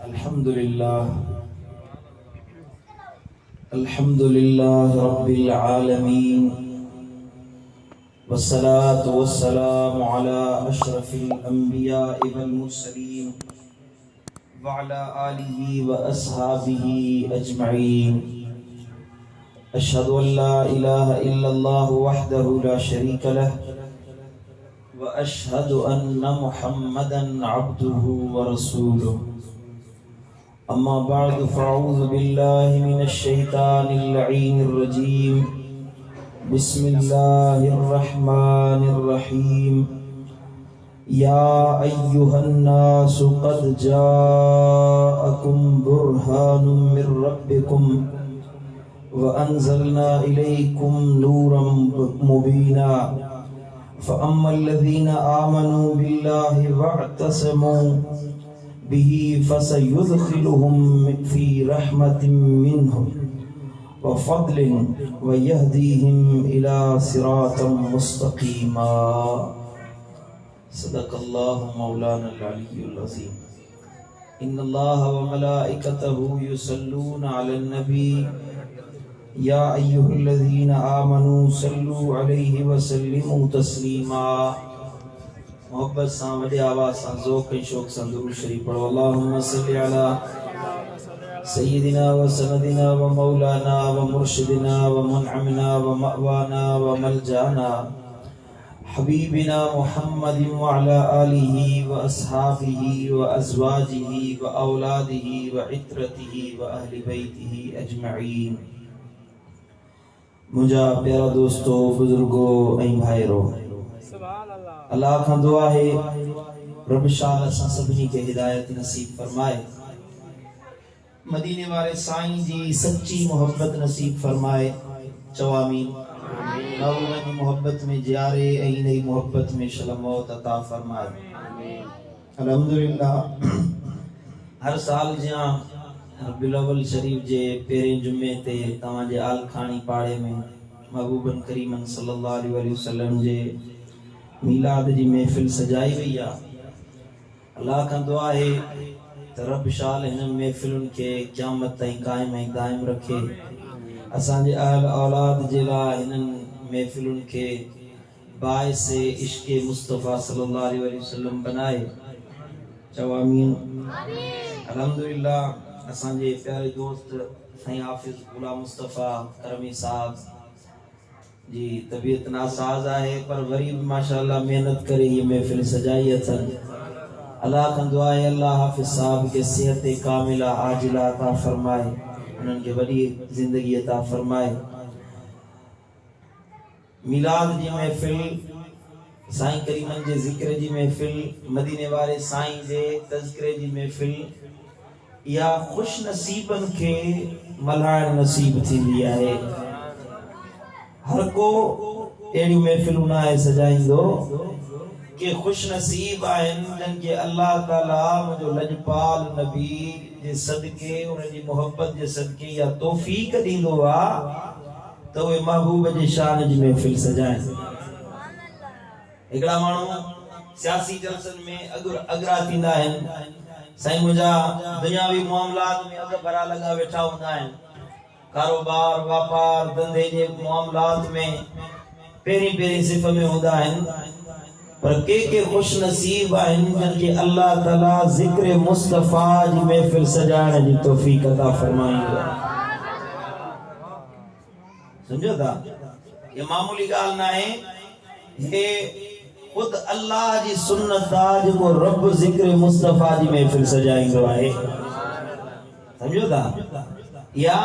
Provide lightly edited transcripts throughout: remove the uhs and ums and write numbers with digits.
अल्हम्दुलिल्लाह रब्बिल आलमीन वस्सलातु वस्सलामु अला अशरफिल अंबिया वल मुरसलीन व अला आलिहि व अस्हाबिहि अजमईन। अशहदु अन ला इलाहा इल्लल्लाह वहदहु ला शरीका लह व अशहदु अन्ना मुहम्मदन अब्दुहु व रसूलुहु। अम्मा बअद फ़अऊज़ु बिल्लाहि मिनश शैतानिर लईनिर रजीम। बिस्मिल्लाहिर रहमानिर रहीम। या अय्युहन नासु क़द जाअकुम बुरहानुम मिर रब्बिकुम व अंज़लना इलैकुम नूरम मुबीना। फ़अम्मल्लज़ीना आमनू बिल्लाहि वअतसमू बिही फसयुदखिलुहुम फी रहमतिम मिन्हु व फ़द्लिन व यहदीहिम इला सिरातिम मुस्तक़ीमा। सदक़ल्लाहु मौलानल अलियुल अज़ीम। इन्नल्लाह व मलाइकतहु युसल्लूना अलन नबी या अय्युहल्लज़ीना आमनू सल्लू अलैहि व सल्लिमू तस्लीमा। मोहब्बत सां वॾे आवाज़ सां ज़ौक़ ऐं शौक़ सां दुरूद शरीफ़ पढ़ो। अल्लाहुम्मा सल्लि अला सय्यिदिना व सनदिना व मौलाना व मुर्शिदिना व मुनअमिना व मअवाना व मलजाना हबीबिना मुहम्मदिन व अला आलिहि व अस्हाबिहि व अज़वाजिहि व औलादिहि व इत्रतिहि व अहलि बैतिहि अजमईन। मुंहिंजा प्यारा दोस्तों, बुजुर्गो ऐं भाइरो, अल्लाह खां दुआ है रब शाह असां सभिनी खे हिदायत नसीब फरमाए, मदीने वारे साईं जी सच्ची मोहब्बत नसीब फरमाए। चओ आमीन। महबूब जी मोहब्बत में जियारे ऐं इन ई मोहब्बत में शल मौत अता फरमाए। अल्हम्दुलिल्लाह। हर साल जियां रबीउल अव्वल शरीफ जे पहिरें जुमे ते तव्हां जे आल खानी पाड़े में महबूबन करीमन सल्लल्लाहु अलैहि वसल्लम जे मीलाद जी महफिल सजाई वई आ। अल्लाह खां दुआ है त रब शाल हिन महफिलुनि खे क़यामत ताईं क़ाइम ऐं दाइम रखे। असांजे अहल औलाद जे लाइ हिननि महफिलुनि खे बाइस इश्क़ मुस्तफ़ा सल्लल्लाहु अलैहि वसल्लम बनाए। चओ आमीन। अल्हम्दुलिल्लाह। असांजे प्यारे दोस्त साईं हाफ़िज़ गुलाम मुस्तफ़ा करमी साहब जी तबीयत नासाज है, पर वरी भी माशाअल्लाह मेहनत करे ये महफिल सजाई अथन। अल्लाह खां दुआ है अल्लाह हाफ़िज़ साहब के सेहत कामिला आजिला अता फरमाए, उन्हनि खे वॾी ज़िंदगी अता फरमाए। मिलाद जी महफिल, साईं करीमन जे ज़िक्र जी महफिल, मदीने वारे साईं जे तज़किरे जी महफिल, या खुश नसीबन के मल्हाइण नसीब थींदी आहे। हर को एड़ी महफिल ना है सजाइंदो के खुश नसीब आहिन जन के अल्लाह ताला मुझो लजपाल नबी जे सदके उनजी मोहब्बत जे सदके या तौफीक दींदो आ तो वे महबूब जे शान जी महफिल सजाइन। हिकड़ा माण्हू सियासी जलसन में अगरा थींदा आहिन। साईं मुंहिंजा दुनियावी मामलात में अग भरा लगा वेठा हूंदा आहिन। कारोबार व्यापार धंधे जे मामलात में पहिरीं सिफ़ में हूंदा आहिन, पर के खुश नसीब आहिन जन के अल्लाह ताला ज़िक्र मुस्तफ़ा जी महफिल सजाइण जी तौफीक अता फरमाईंदो। समझो था, ये मामूली ॻाल्हि न आहे। हे खुद अल्लाह जी सुन्नत आ जेको रब ज़िक्र मुस्तफ़ा जी महफिल सजाइंदो आहे। समझो था। या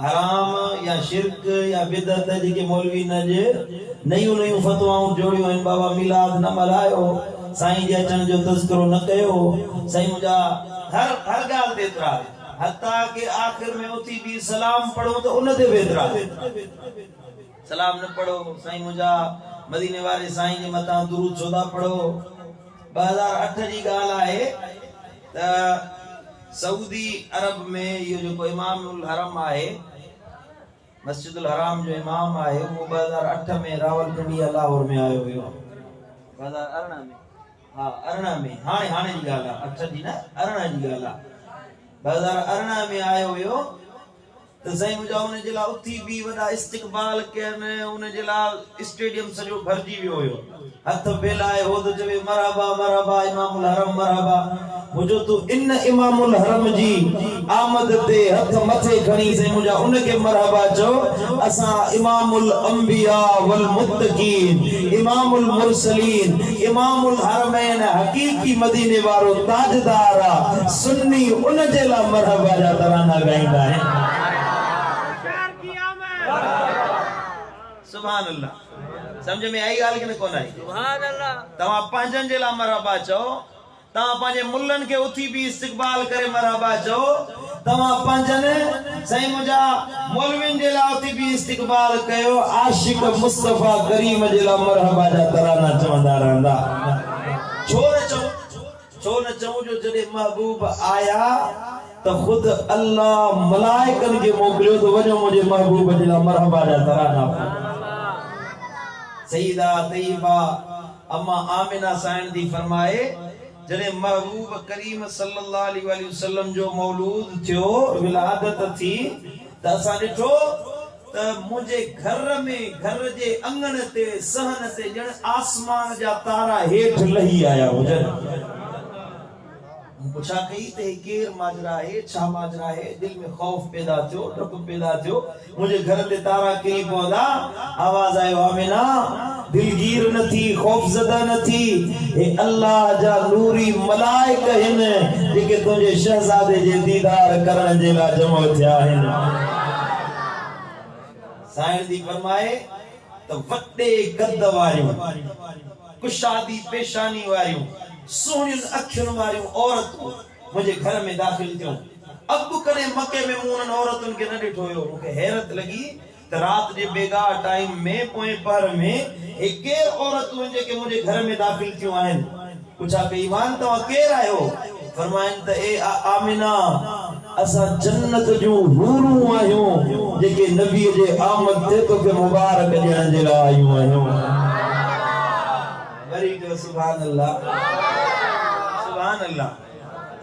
हराम या शिरक या बिदअत जेके मौलवी न जे नयूं नयूं फतवाऊं जोड़ियूं आहिनि। बाबा मिलाद न मल्हायो, साईं जे अचण जो तज़किरो न कयो, साईं मुंहिंजा हर ॻाल्हि ते एतिराज़, हत्ता के आखिर में उथी भी सलाम पढ़ो तो उन ते बि एतिराज़। सलाम न पढ़ो, साईं मुंहिंजा मदीने वारे साईं जे मथां दुरूद छो था पढ़ो। 2008 जी ॻाल्हि आहे त सऊदी अरब में यो जो इमामुल हरम आहे, मस्जिदुल हराम जो इमाम आहे, वो 2008 में रावलपिंडी लाहौर में आयो हुयो। 2018 में, हाँ 18 में, हाणे जी ॻाल्हि आहे, 8 जी न 18 जी ॻाल्हि आहे। 2018 में आयो हुयो तो सही मुझा उन जे ला उथी भी वडा इस्तकबाल कयन उन जे ला स्टेडियम सजो भरजी वियो हुयो हथ बेलाए हो तो जवे मरहबा मरहबा इमामुल हरम मरहबा मुझो तू इन इमामुल हरम जी आमद ते हथ मथे खणी से मुझा उनके मरहबा चो असा इमामुल अंबिया वल मुत्तकीन इमामुल मुरसलीन इमामुल हरमैन हकीकी मदीने वारो ताजदार सुन्नी उन जे ला मरहबा जा तराना गाइंदा है सुभान अल्लाह समझ में आई गाल कि कोन आई सुभान अल्लाह तवा पांचन जे ला मरहबा चो तवा पांजे मुल्लन के उथी भी इस्तकबाल करे मरहबा चो तवा पांजन सही मुजा मौलवीन जे ला उथी भी इस्तकबाल कयो आशिक मुस्तफा करीम जे ला मरहबा जा तराना चवंदा रहंदा छो न चऊं जो जडे महबूब आया तो खुद अल्लाह मलाइकन के मोकलियो तो वजो मुझे महबूब जे ला मरहबा जा तराना सईदा तय्यबा अम्मा आमिना साइन दी फरमाए जने महबूब करीम सल्लल्लाहु अलैहि वसल्लम जो मौलूद थियो विलादत थी त असा डिठो त मुझे घर में घर जे अंगन ते सहन ते जण आसमान जा तारा हेठ लही आया हुजन पूछा कई ते केर माजरा है छा माजरा है दिल में खौफ पैदा थियो डप पैदा थियो मुझे घर ते तारा किरी पौधा आवाज आयो आमिना दिलगीर न थी खौफजदा न थी ए अल्लाह जा नूरी मलाइक हन जेके तुझे शहजादे जे दीदार करण जे ला जमो थिया हन साईं दी फरमाए तो वड्डे कद वारियूं कुशादी पेशानी वारियूं सोनियुन अखियुन वारियूं औरतूं मुझे घर में दाखिल थियूं अब कने मक्के में मूनन औरतुन के न डिठो हो मुके हैरत लगी त रात जे बेगा टाइम में पोए पर में एक औरतूं जेके मुझे घर में दाखिल थियूं आहिन पूछा के ईमान तवा केर आयो फरमाइन त ए आमिना असा जन्नत जो हूरूं आहियूं जेके नबी जे आमद ते तो के मुबारक ॾियण जे लाइ आयूं आहियूं वरी जो सुभान अल्लाह सुभान अल्लाह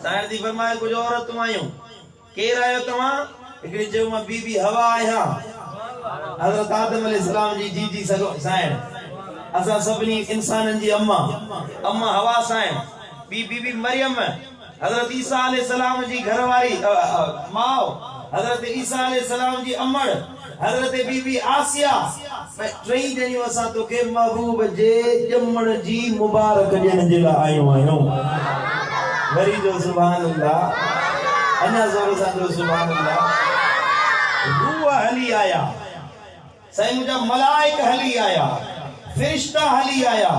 साईं दी फरमाए कुछ औरतूं आयूं केर आयो तवा एकड़ी जो मां बीबी हवा आया हजरत आदम अलैहिस्सलाम जी जी सगो साईं असा सभनी इंसानन जी अम्मा हवा साईं बीबी मरियम हजरत ईसा अलैहिस्सलाम जी घरवारी माओ हजरत ईसा अलैहिस्सलाम जी अम्मड़ हजरत बीबी आसिया ट्रई जणियों असा तो के महबूब जे जमण जी मुबारक ॾियण जे लाइ आयो आहियूं वरी जो सुभान अल्लाह अना ज़ोर सां जो सुभान अल्लाह रूह हली आया सही मुझा मलाइक हली आया फरिश्ता हली आया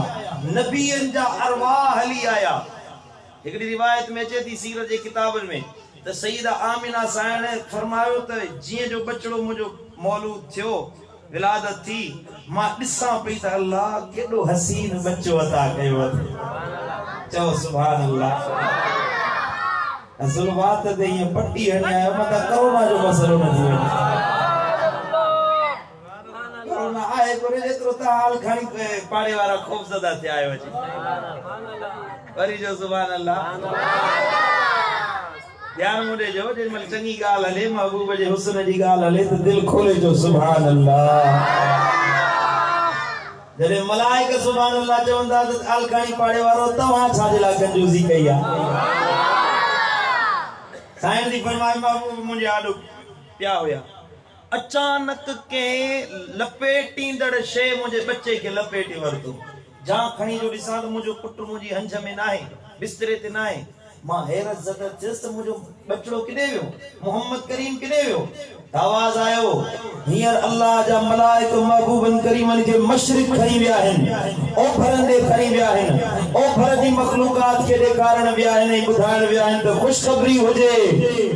नबियन जा अरवाह हली आया एकड़ी रिवायत में अचे थी सीरत जे किताबन में त सईदा आमिना साईं ने फरमायो त जिए जो बचड़ो मुझो मौलूद थियो विलादत थी मां ॾिसां पई त अल्लाह केॾो हसीन बच्चो अता कयो चओ सुभान अल्लाह असुल बात ते ये पट्टी हणी आयो मता कोरोना जो मसलो न थी कोरोना आए कोरे जेतरो त हाल खणी पाड़े वाला खौफजदा थे आयो जी वरी जो सुभान अल्लाह ध्यान मुझे जो जेमल चंगी गाल हले महबूब जे हुस्न जी गाल हले तो दिल खोले जो सुभान अल्लाह जरे मलाइक सुभान अल्लाह चवंदा त अलखानी पाड़े वारो तवा छा जे ला कंजूसी कई आ साईं दी फरमाए महबूब मुझे आडो पिया होया अचानक के लपेटींदड़ शे मुझे बच्चे के लपेटी वरतो जा खणी जो दिसा तो मुझो पुट मुझी हंज में नाहे बिस्तरे ते नाहे मां हैरत ज़दा थियस मुझो बचड़ो किदे वियो मोहम्मद करीम किदे वियो आवाज आयो हियर अल्लाह जा मलाइक महबूबन करीमन के मशरिक खणी विया हन ओभरन दे खणी विया हन ओभर दी मखलूकात के दे कारण विया हन बुधाण विया हन तो खुशखबरी होजे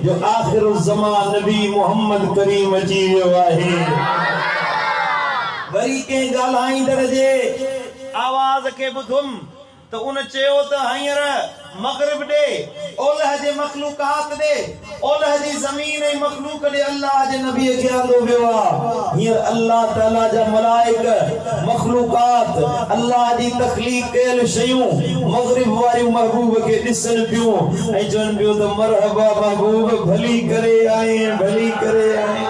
जो आखिरुल ज़मान नबी मोहम्मद करीम अची वियो आहे वरी के ॻाल्हाईंदड़ जे आवाज के बुधुम तो उन चयो त हियर मगरिब दे ओलह जे मखलूकात दे ओलह जी ज़मीन ऐं मखलूक दे अल्लाह जे नबी खे आंदो वियो आहे। हींअर अल्लाह ताला जा मलाइक मखलूकात अल्लाह जी तख़लीक़ कयल शयूं मगरिब वारियूं महबूब खे ॾिसनि पियूं ऐं चवनि पियूं त मरहबा महबूब भली करे आए भली करे आए।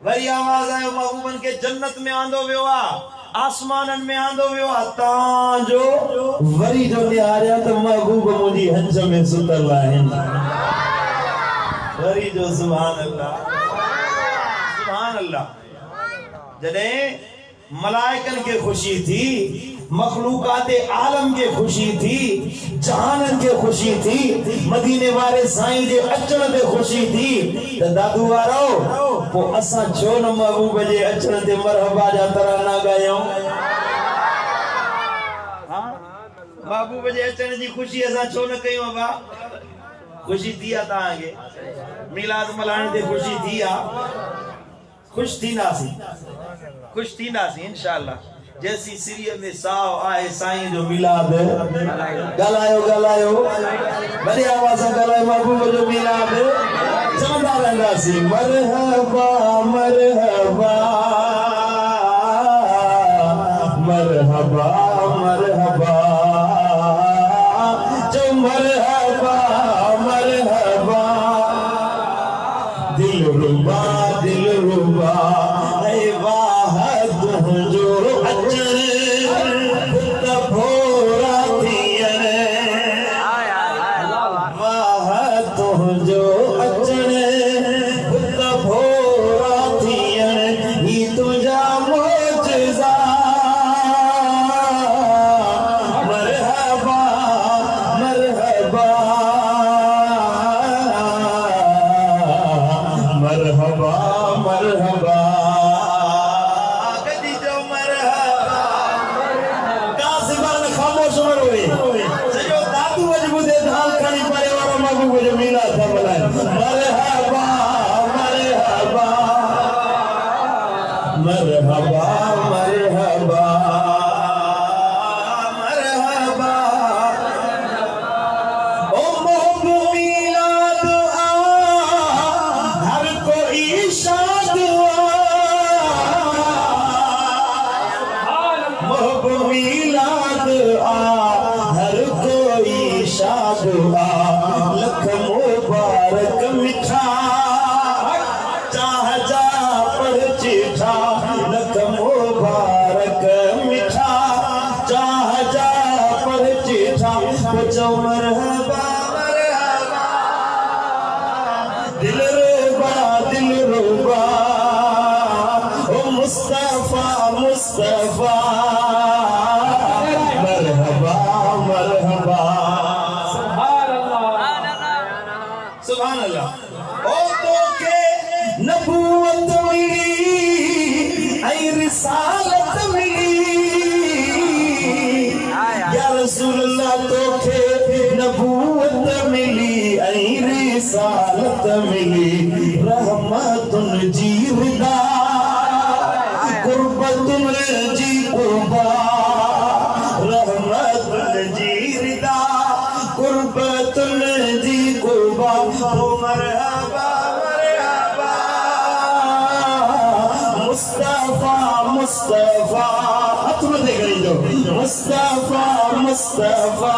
वरी आवाज़ आयो महबूबन के जन्नत में आंदो वियो आहे आसमानन में आंदो वियो आहे तांजो वरी जो निहारिया त महबूब मुंहिंजी हंज में सुतल आहिनि। वरी जो सुभान अल्लाह जॾहिं मलाइकन के खुशी थी मखलूकात आलम के खुशी थी जहानन के खुशी थी मदीने वाले साईं जे अचण ते खुशी थी त दादू वारो पो असां छो न महबूब जे अचण ते मरहबा जा तराना गायूं। महबूब जे अचण जी खुशी असां छो न कयूं अबा। खुशी थी आहे तव्हांखे मिलाद मल्हाइण ते खुशी थी आहे खुश थींदासीं इंशाअल्लाह जैसी सिरिय में साव आए साईं जो मिलाद गलायो बड़ी आवाज से गलायो महबूब जो मिलाद चवंदा रहंदासीं मरहबा मरहबा मरहबा मरहबा जो मरहबा मरहबा दिलरुबा दिलरुबा ऐ वाह तुझो मुस्तफा मुस्तफा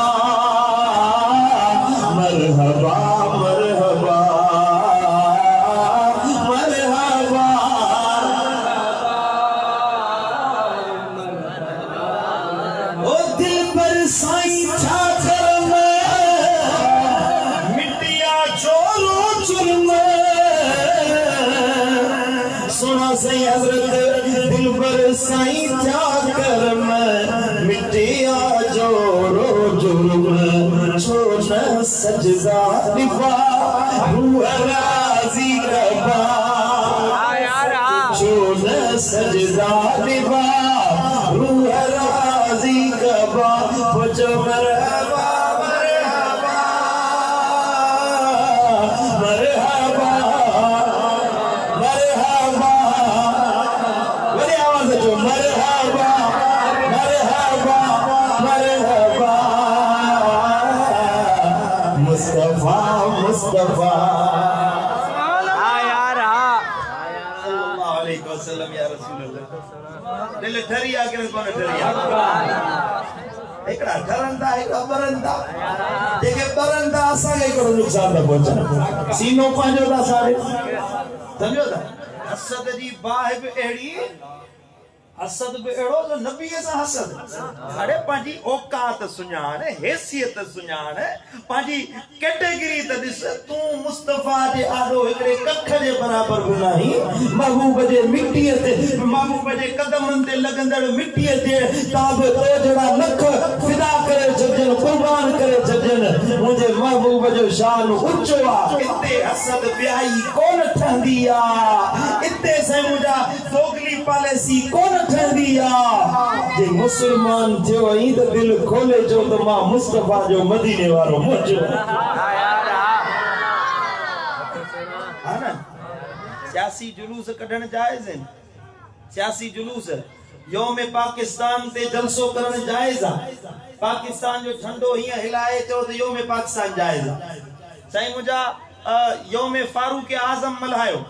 मरहबा मरहबा मरहबा ओ दिल पर साईं छा करम मिटिया चोरो चुरम सुना सही हजरत दिल पर साईं छा करम मिटिया जोरो जुर्म छोड़ सजदा दिफा रूह राजी रबा छोड़ सजदा दिफा रूह राजी रबा पुछ मरहबा मरहबा मरहबा मरहबा बड़ी आवाज जो मरहबा मरहबा मुस्तफा वसल्लम या रसूल अल्लाह दिल ठरिया के कोन ठरिया एकड़ा ठरंदा एकड़ा बरंदा जेके बरंदा असा के को नुकसान न पहुंचा सीनो पांजो दा सारे समझो ता हसद जी बाहिब एड़ी हसद बे एड़ो जो नबी सा हसद अरे पाजी औकात सुञाण हैसियत सुञाण पाजी कैटेगरी त दिस तू मुस्तफा जे आडो एकड़े कख जे बराबर गुनाही महबूब जे मिट्टी ते महबूब जे कदमन ते लगंदड़ मिट्टी ते ताब तो जड़ा लख फिदा करे जजन कुर्बान करे जजन मुझे महबूब जो शान ऊंचो आ इते हसद ब्याई कोन ठंदी आ इते से मुजा दोगली पॉलिसी कोन ठंदिया जे मुसलमान थियो ई त दिल खोले जो त मां मुस्तफा जो मदीने वारो मोजो हा ना सियासी जुलूस कढण जायज है सियासी जुलूस यौम पाकिस्तान ते जलसो करण जायज है पाकिस्तान जो झंडो हिया हिलाए तो यौम पाकिस्तान जायज है साईं मुजा यौम फारूक आजम मल्हायो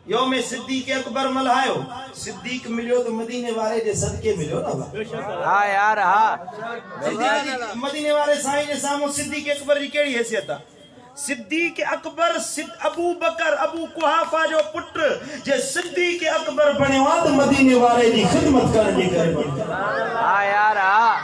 यौम सिद्दीक अकबर मल्हायो सिद्दीक मिलियो तो मदीने वाले जे सदके मिलियो ना हां यार हां मदीने वाले साईं जे सामो सिद्दीक अकबर जी केड़ी हैसियत है सिद्दीक अकबर अबू बकर अबू कुहाफा जो पुत्र जे सिद्दीक अकबर बणियो तो मदीने वाले जी खिदमत करन जे करे बणियो हां यार हां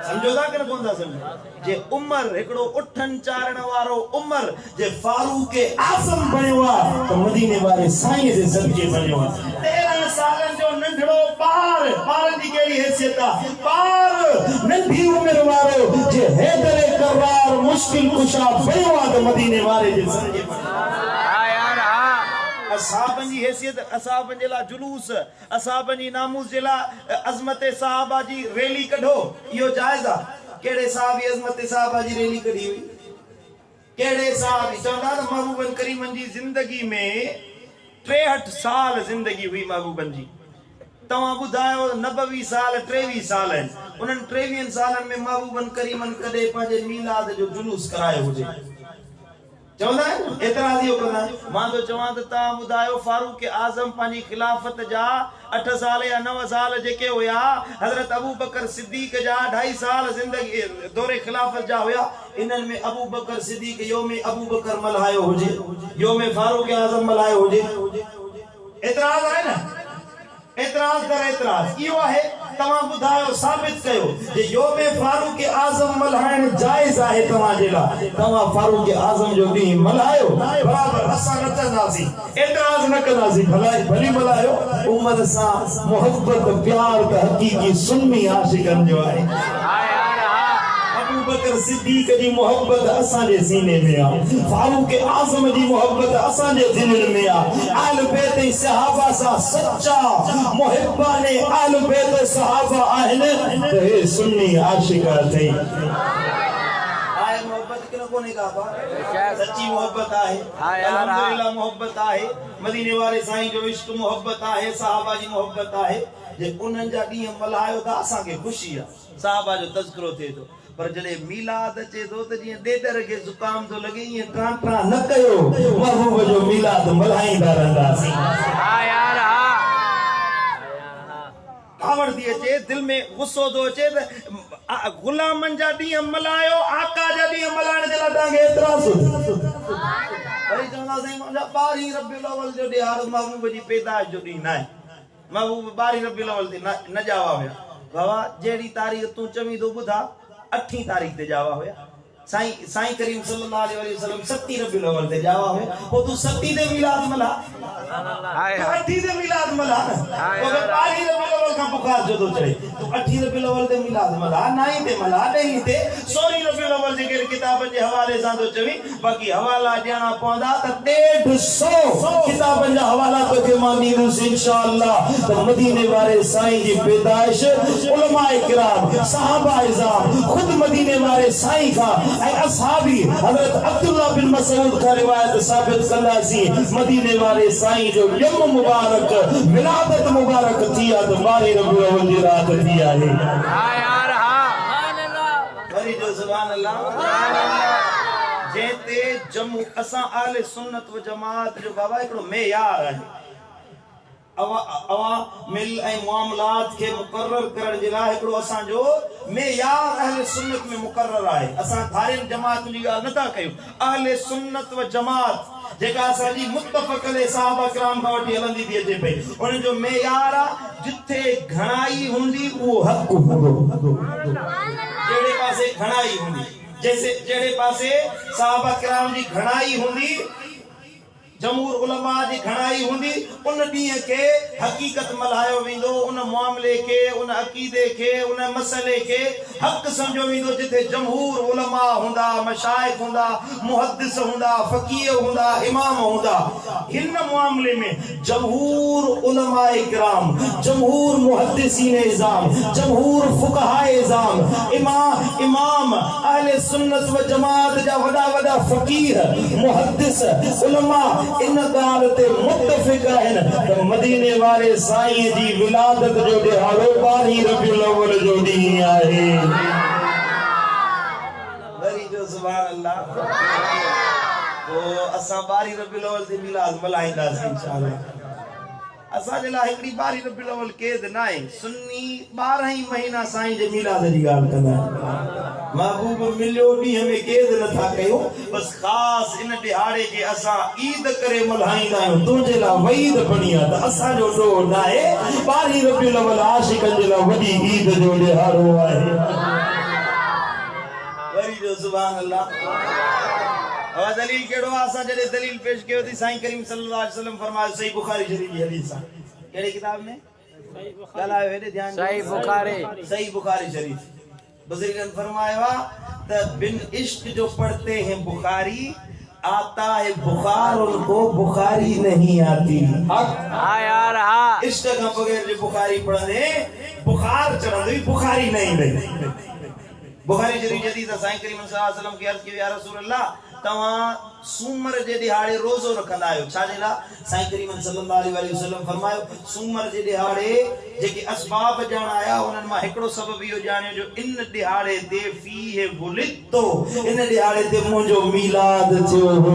समझो था कि कोन था समझो जे उमर एकड़ो उठन चारण वारो उमर जे फारूक आजम बणियो तो मदीने वाले साईं जे सदके बणियो 13 सालन जो नंढड़ो बार दी केड़ी हैसियत है बार नंढी उम्र वारो जे हैदर करार मुश्किल कुशा बणियो तो मदीने वाले जे सदके हां यार हां असहाबन जी हैसियत असहाबन जे ला जुलूस असहाबन जी नामूस जे ला अजमत सहाबा जी रैली कढो यो जायज आ केड़े साहबी अजमत सहाबा जी रैली कढी हुई केड़े साहबी चंदा महबूबन करीमन जी जिंदगी में 63 साल जिंदगी हुई महबूबन जी तवा बुधायो 90 साल 23 साल है उनन 23 सालन में महबूबन करीमन कदे पाजे मीलाद जो जुलूस करायो हुजे चवंदा एतराज यो करना मां तो चवां त ता बुधायो फारूक आजम पानी खिलाफत जा 8 साल या 9 साल जेके होया हजरत अबू बकर सिद्दीक जा 2.5 साल जिंदगी दौरे खिलाफत जा होया इनन में अबू बकर सिद्दीक यौम अबू बकर मल्हायो हुजे यौम फारूक आजम मल्हायो हुजे एतराज है ना एतराज कर एतराज यो है तमा बुधायो साबित कयो जे यौम फारूक आजम मल्हाइण जायज है तमा जेला तमा फारूक आजम जो दी मल्हायो बराबर असा न कंदासी एतराज न कंदासी भली मल्हायो उम्मत सा मोहब्बत प्यार का हकीकी सुन्नी आशिकन जो है अबू बकर सिद्दीक जी मोहब्बत असा जे सीने में आ फारूक आजम जी मोहब्बत असा जे दिल में आ आल बैत सहाबा सा सच्चा मुहिब्बाने आल बैत सहाबा आहने तो हे सुन्नी आशिका थे आए मोहब्बत के कोने का बा सच्ची मोहब्बत आहे अल्हम्दुलिल्लाह मोहब्बत आहे मदीने वाले साईं जो इश्क मोहब्बत आहे सहाबा जी मोहब्बत आहे जे उनन जा डी मल्हायो ता असा के खुशी आ सहाबा जो तज़किरो थे तो पर जले मीलाद अचे तो त जी डेदर के जुकाम तो लगे ये ट्रांट्रा न कयो महबूब जो मीलाद मल्हाईंदा रहंदासी हां यार हां कावड़ दी अचे दिल में गुस्सो तो अचे गुलामन जा डी मल्हायो आका जा डी मल्हाइण जे ला तांगे एतराज अरे चवंदा साईं मुंजा 12 रबीउल अव्वल जो ॾियार महबूब जी पैदाइश जो ॾींहुं नाहे महबूब 12 रबीउल अव्वल ते न जावा हुया बाबा जेड़ी तारीख तू चवी दो बुधा 8 तारीख ते जावा होया साईं करीम सल्लल्लाहु अलैहि वसल्लम 7 रबीउल अव्वल ते जावा होया ओ तू 7 ते मिलाद मला हाय 8 ते मिलाद मला ओ 12 रबीउल अव्वल का बुखार जो तो चढ़े तो 8 रबीउल अव्वल ते मिलाद मला 9 ते मला 10 ते 16 रबीउल अव्वल जे के किताबन जे हवाले सा तो चवी बाकी हवाला ॾियणा पवंदा त 150 किताबन जा हवाला तो के मां ॾींदुस इंशाअल्लाह त मदीने वाले साईं जी पैदाइश उलमाए किराम सहाबा इज़ाम खुद मदीने वाले साईं का असहाबी हजरत अब्दुल्लाह बिन मसऊद का रिवायत साबित कंदासी मदीने वाले साईं जो यम मुबारक विलादत मुबारक थिया तो 12 रबीउल अव्वल जी रात थी आहे हां यार हां सुभान अल्लाह वरी जो सुभान अल्लाह जेते जम्मू असा अहले सुन्नत व जमात जो बाबा एकड़ो मेयार है अवामिल ऐं मामलात के मुकर्रर करण जे लाइ एकड़ो असा जो मेयार अहले सुन्नत में मुकर्रर है। असा धारिन जमात जी गाल नथा कयूं। अहले सुन्नत व जमात जेका असांजी मुत्तफ़क़ अलैहि सहाबा किराम खां वठी हलंदी थी अचे पई उन जो मेयार जिथे घणाई हुंदी वो हक हूंदो। जेड़े पासे घणाई हुंदी जैसे जेड़े पासे सहाबा किराम जी घणाई हुंदी जमहूर उलमा जी घणाई हुंदी उन ॾींहं के हकीकत मल्हायो वेंदो। उन मामले के उन अकीदे के उन मसले के हक समझो वेंदो जिथे जमहूर उलमा हुंदा मशाइख हुंदा मुहद्दिस हुंदा फकीह हुंदा इमाम हुंदा। हिन मामले में जमहूर उलमा किराम जमहूर मुहद्दिसीन इज़ाम जमहूर फुक़हा इज़ाम इमाम अहले सुन्नत व जमात जा वडा वडा फकीह मुहद्दिस उलमा इन गाल ते मुत्तफ़िक़ आहिनि त मदीने वारे साईं जी विलादत जो ॾिहाड़ो 12 रबीउल अव्वल जो ॾींहुं आहे। वरी जो सुभान अल्लाह तो असां 12 रबीउल अव्वल ते मिलाद मल्हाईंदासीं इंशाअल्लाह। असां जे लाइ हिकड़ी 12 रबीउल अव्वल कैद न आहे। सुन्नी 12 ही महीना साईं जे मिलाद जी ॻाल्हि कंदा महबूब मिलियो ॾींहं में कैद नथा कयूं बस ख़ास इन ॾिहाड़े के असां ईद करे मल्हाईंदा आहियूं। तुंहिंजे लाइ वईद बणी आहे त असांजो ॾोह न आहे। 12 रबीउल अव्वल आशिक़नि जे लाइ वॾी ईद जो ॾिहाड़ो आहे। वरी जो सुभान अल्लाह। और दलील केड़ो असा जड़े दलील पेश कयो थी साईं करीम सल्लल्लाहु अलैहि वसल्लम फरमायो सही बुखारी शरीफ जी हदीस आहे। केड़ी किताब में गलायो हेडे ध्यान सही बुखारी शरीफ। बुजुर्गन फरमाया त बिन इश्क जो पढ़ते हैं बुखारी आता है बुखार उनको बुखारी नहीं आती। हाँ यार हाँ इश्क का बगैर जो बुखारी पढ़ने बुखार चढ़ंदी बुखारी नहीं रही। बुखारी शरीफ हदीस साईं करीम सल्लल्लाहु अलैहि वसल्लम के अर्ज कियो या रसूल अल्लाह तवा सूमर जे दिहाड़े रोजो रखंदा आयो छा जे ला साईं करीम सल्लल्लाहु अलैहि वसल्लम फरमायो सूमर जे दिहाड़े जेके असबाब ॼाण आया उनन मां हिकड़ो सबब इहो ॼाणियो जो इन दिहाड़े ते फीह बुलितो इन दिहाड़े ते मुंहिंजो मीलाद थियो हो।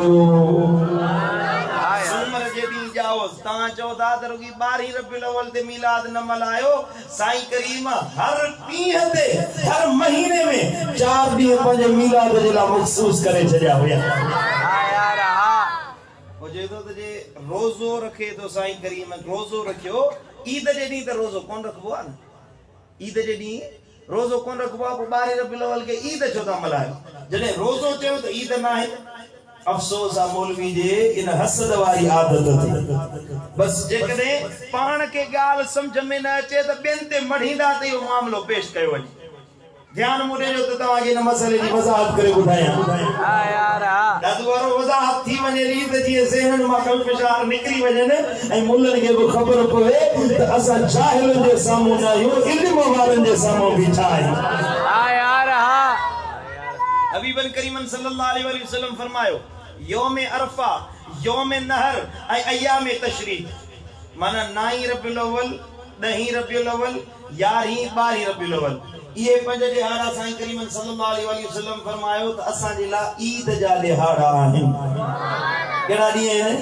सूमर जे ॾींहुं जाओ तव्हां चओ था त रुॻी 12 रबीउल अव्वल ते मीलाद न मल्हायो। साईं करीम हर ॾींहं ते हर महीने में 4 ॾींहं पंहिंजे मीलाद जे लाइ मखसूस करे छॾिया हुया। जे रोजो रखे तो साईं करीम रोजो रखियो ईद जे ॾींहुं त रोजो कोन रखबो आहे न। ईद जे ॾींहुं रोजो कोन रखबो आहे 12 रबीउल अव्वल के ईद छो था मल्हायो। जॾहिं रोजो चयो त ईद न आहे। अफसोस आहे मौलवी जे इन हसद वारी आदत थी। बस जेकॾहिं पाण के ॻाल्हि सम्झ में न अचे त ॿियनि ते मढ़ींदा त इहो मामलो पेश कयो वञे। ध्यान मुड़े जो त तव्हांखे इन मसइले जी वज़ाहत करे ॿुधायां। हा यार हा दादू वारो वज़ाहत थी वञे रीत जीअं ज़हन मां कल्पशार निकिरी वञनि ऐं मुल्लनि खे बि ख़बर पवे त असां जाहिलनि जे साम्हूं न आहियूं इल्म वारनि जे साम्हूं बीठा आहियूं। हा यार हा हबीबन करीमन सल्लल्लाहु अलैहि वसल्लम फरमायो यौम अरफा यौम नहर ऐं अय्याम तशरीक माना 9 रबीउल अव्वल 10 रबीउल अव्वल 11 12 रबीउल अव्वल ये 5 ॾिहाड़ा साईं करीम सल्लल्लाहु अलैहि वसल्लम फरमायो त असां जे लाइ ईद जा ॾिहाड़ा आहिनि। केड़ा ॾींहं आहिनि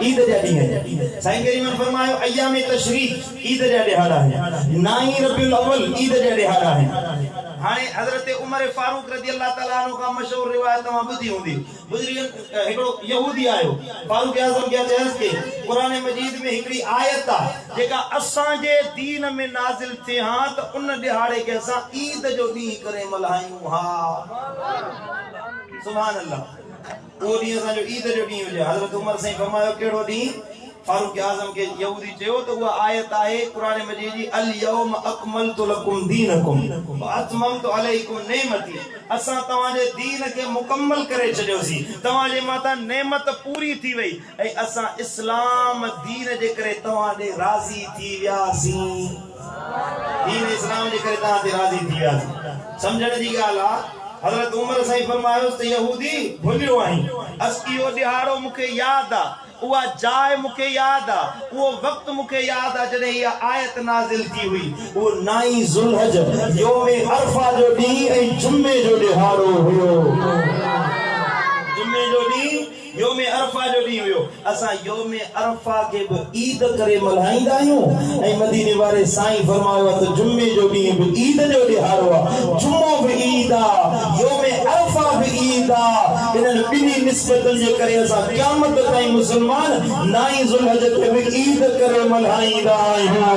ईद जा ॾींहं। साईं करीम फरमायो अय्याम तशरीक ईद जा ॾिहाड़ा आहिनि। 9 रबीउल अव्वल ईद जा ॾिहाड़ा आहिनि। हाने हजरत उमर फारूक रज़ी अल्लाह ताला अन्हु का मशहूर रिवायत मा ॿुधी हूंदी। बुजुर्गन हिकड़ो यहूदी आयो फारूक आज़म के चयस के कुरान मजीद में हिकड़ी आयत आ जेका असां जे दीन में नाज़िल थे हां त उन ॾिहाड़े के असां ईद जो ॾींहुं करे मल्हायूं। हा सुभान अल्लाह वो ॾींहुं असां जो ईद जो ॾींहुं हुजे। हजरत उमर साईं फरमायो केड़ो ॾींहुं फारूक आज़म के यहूदी चयो तो वो आयत आहे कुरान मजीद जी अल यौम अकमलतु लकुम दीनकुम व अतममतु अलैकुम नेमती। असां तव्हां जे दीन के मुकम्मल करे छॾियोसीं तव्हां जे मथां नेमत पूरी थी वई ऐं असां इस्लाम दीन जे करे तव्हां ॾे राज़ी थी वियासीं। दीन इस्लाम जे करे तव्हां ते राज़ी थी वियासीं। समझण जी ॻाल्हि आहे। हजरत उमर साईं फरमायो त यहूदी भुलियो आहीं अस इहो ॾिहाड़ो मूंखे यादि आहे उहा जाइ मुखे याद आ वो वक्त मुखे याद आ जॾहिं इहा आयत नाज़िल थी हुई। वो 9 ज़ुल्हज यौम अरफा जो ॾींहुं ऐं जुमे जो ॾिहाड़ो हुयो। जुमे जो ॾींहुं योम अरफा जो ॾींहुं हुयो असां योम अरफा के बि ईद करे मल्हाईंदा आहियूं ऐं मदीने वारे साईं फरमायो त जुमे जो ॾींहुं बि ईद जो ॾिहाड़ो आहे जुमो बि ईद आहे योम अरफा बि ईद आहे इन्हनि ॿिन्ही निस्बतनि जे करे असां क़यामत ताईं मुस्लमान 9 ज़ुल्हज ते बि ईद करे मल्हाईंदा आहियूं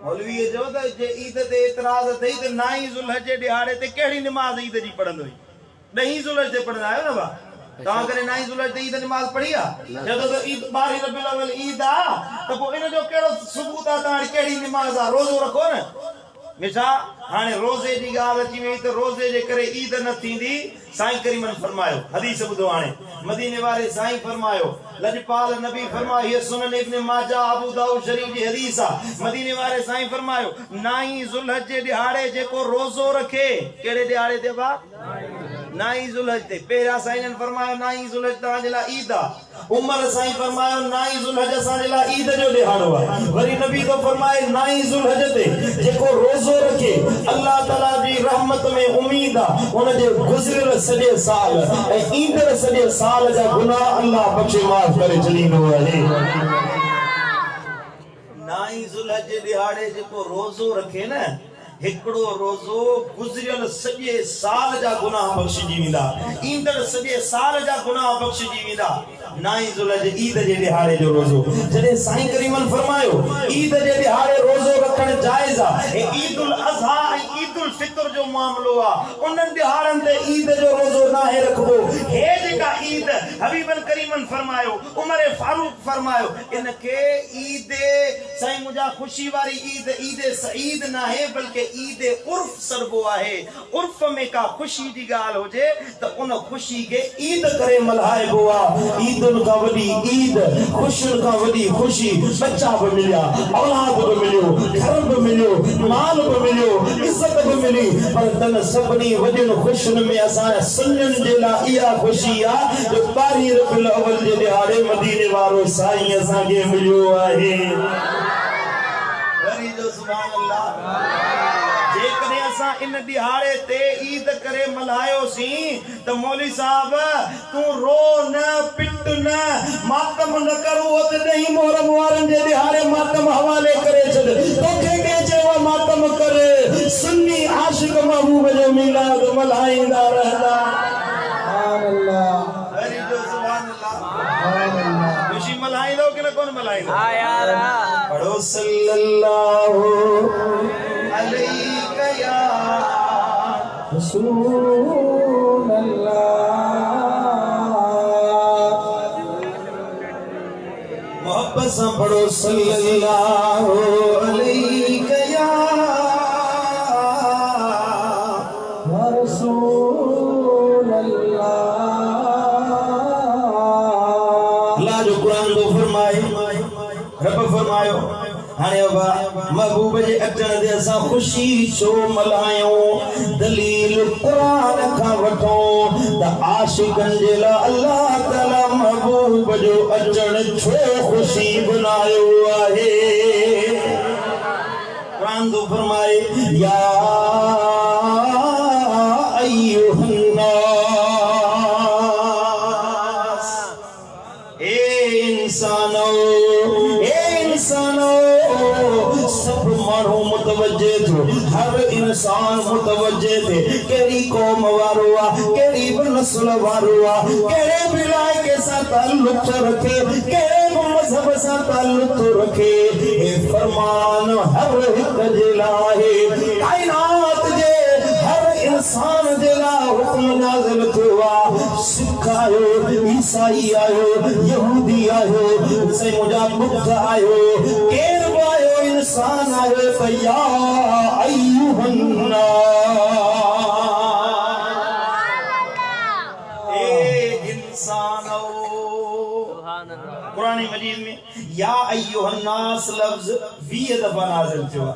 मौलवी जो त जे ईद ते एतराज़ अथई त 9 ज़ुल्हज जे ॾिहाड़े ते कहिड़ी निमाज़ ईद जी पढ़ंदो 10 ज़ुल्हज ते पढ़ंदा आहियो न भाउ तव्हां करे 9 ज़ुल्हज ते ईद निमाज़ पढ़ी आहे जॾहिं त ईद 12 रबीउल अव्वल ईद आहे त पोइ इन जो कहिड़ो सबूत आहे तव्हां कहिड़ी निमाज़ आहे रोज़ो रखो न मिठा हाणे रोज़े जी ॻाल्हि अची वई त रोज़े जे करे ईद न थींदी साईं करीमन फरमायो हदीस ॿुधो हाणे मदीने वारे साईं फरमायो लजपाल नबी फरमायो ये सुनन इब्न माजा अबू दाऊद शरीफ जी हदीस आहे मदीने वारे साईं फरमायो 9 ज़ुल्हज जे ॾिहाड़े जेको रोज़ो रखे कहिड़े ॾिहाड़े ते बा 9 ज़ुल्हज ते पहिरियां साईं फरमायो 9 ज़ुल्हज तव्हांजे लाइ ईद आहे उमर साईं फरमायो 9 ज़ुल्हज असांजे लाइ ईद जो ॾिहाड़ो आहे वरी नबी तो फरमाए 9 ज़ुल्हज ते जेको रोज़ो रखे अल्लाह ताला जी रहमत में उम्मीद आहे उन जे गुज़रियल सॼे साल ऐं ईंदड़ सॼे साल जा गुनाह अल्लाह बख़्शे माफ़ करे छॾींदो आहे 9 ज़ुल्हज जे ॾिहाड़े जेको रोज़ो रखे न हिकड़ो रोज़ो गुज़रियल सॼे साल जा गुनाह बख़्शजी वेंदा ईंदड़ सॼे साल जा गुनाह बख़्शजी वेंदा 9 ज़ुल्हज ईद जे ॾिहाड़े जो रोज़ो जॾहिं साईं करीमन फरमायो ईद जे ॾिहाड़े रोज़ो रखण जाइज़ आहे ऐं ईद उल अज़हा ऐं ईद उल फितर जो मामलो आहे उन्हनि ॾिहाड़नि ते ईद जो रोज़ो नाहे रखबो हे जेका ईद हबीबन करीमन फरमायो उमर फारूक फरमायो इनखे ईद साईं मुंहिंजा ख़ुशी वारी ईद सईद नाहे बल्कि ईद उर्फ सॾबो आहे उर्फ में का ख़ुशी जी ॻाल्हि हुजे त उन ख़ुशी खे ईद करे मल्हाइबो आहे ईदुनि खां वॾी ईद ख़ुशियुनि खां वॾी ख़ुशी बच्चा बि मिलिया औलाद बि मिलियो घर बि मिलियो माल बि मिलियो इज़त बि मिली पर तन सभिनी वॾियुनि ख़ुशियुनि में असांजा सुन्नियुनि जे लाइ इहा ख़ुशी आहे जो 12 रबीउल अव्वल जे ॾिहाड़े मदीने वारो साईं असांखे मिलियो आहे वरी जो सुभान अल्लाह जेकॾहिं असां इन ॾिहाड़े ते ईद करे मल्हायोसीं त मौलवी साहब तूं रो न पिट न मातम न कर उहो त ॾहीं मुहरम वारनि जे ॾिहाड़े मातम हवाले करे छॾ तोखे कंहिं चयो मातम करे सुन्नी आशिक महबूब जो मिलाद मल्हाईंदा रहंदा सुभान अल्लाह हरि जो सुभान अल्लाह खुशी मल्हाईंदो कि न कोन मल्हाईंदो हा यार पढ़ो सल्लल्लाहु अलैका या रसूल अल्लाह मोहब्बत से पढ़ो सल्लल्लाहु अलैका या रसूल अल्लाह अल्लाह जो कुरान तो फरमाए रब फरमायो हाने बाबा महबूब जे अचण ते असां ख़ुशी छो मल्हायूं दलील कुरान खां वठो त आशिकनि जे लाइ अल्लाह ताला महबूब जो अचण छो ख़ुशी बनायो आहे कुरान तो फरमाए या अय्युहन नास ए इंसानो सब मानू मुतवज्जे थे हर इंसान मुतवज्जे थे केड़ी कौम वारो आ केड़ी नस्ल वारो आ केड़े बिलाय के साथ ताल्लुक रखे केड़े मजहब से ताल्लुक रखे ए फरमान हर एक जे लाए कायनात जे हर इंसान जे ला हुक्म नाज़िल हुआ सिख आयो ईसाई आयो यहूदी आयो से मुजा बुद्ध आयो केर आयो इंसान आयो तो या अय्युहन ए इंसानो कुरान मजीद में या अय्युहन नास लफ्ज 20 दफा नाज़िल हुआ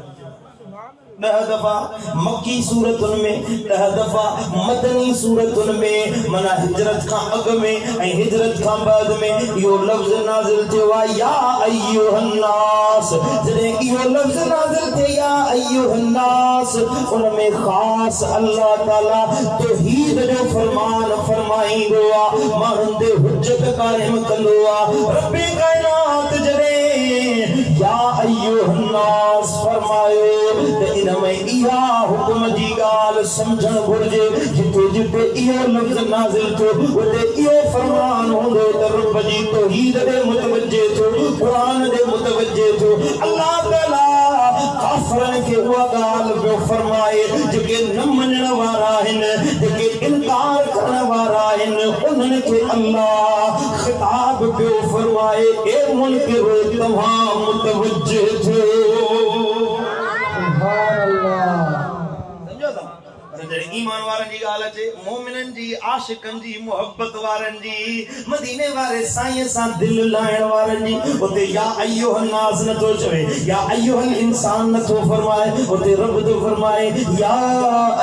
10 दफा मक्की सूरतुन में, 10 दफा मदनी सूरतुन में, मना हिजरत का अग में ऐं हिजरत का बाद में यो लफ्ज नाज़िल थियो या अय्युहन नास। जॾहिं इहो लफ्ज नाज़िल थे या अय्युहन नास, उनमें खास अल्लाह ताला तौहीद जो फरमान फरमाईंदो आहे, माण्हुनि ते हुज्जत कायम कंदो आहे। रब्बे कायनात जॾहिं या अय्युहन नास फरमायो त इन में इहा हुक्म जी ॻाल्हि समझण घुर्जे। जिते जिते इहो लफ्ज़ नाज़िल थियो उते इहो फरमान हूंदो त रब जी तौहीद ॾे मुतवज्जे थियो, क़ुरान ॾे मुतवज्जे थियो। अल्लाह ताला काफ़िरनि खे उहा ॻाल्हि पियो फरमाए जेके न मञण वारा आहिनि, जेके इनकार करण वारा आहिनि, उन्हनि खे अल्लाह ख़िताब पियो फरमाए ए मुनकिरो तव्हां मुतवज्जे थियो। ईमान वारन जी गाल अचे, मोमिनन जी, आशिकन जी, मोहब्बत वारन जी, मदीने वाले साईं सां दिल लाइण वारन जी, उते या अय्युहन नास न तो चवे, या अय्युहल इंसान न तो फरमाए, उते रब तो फरमाए या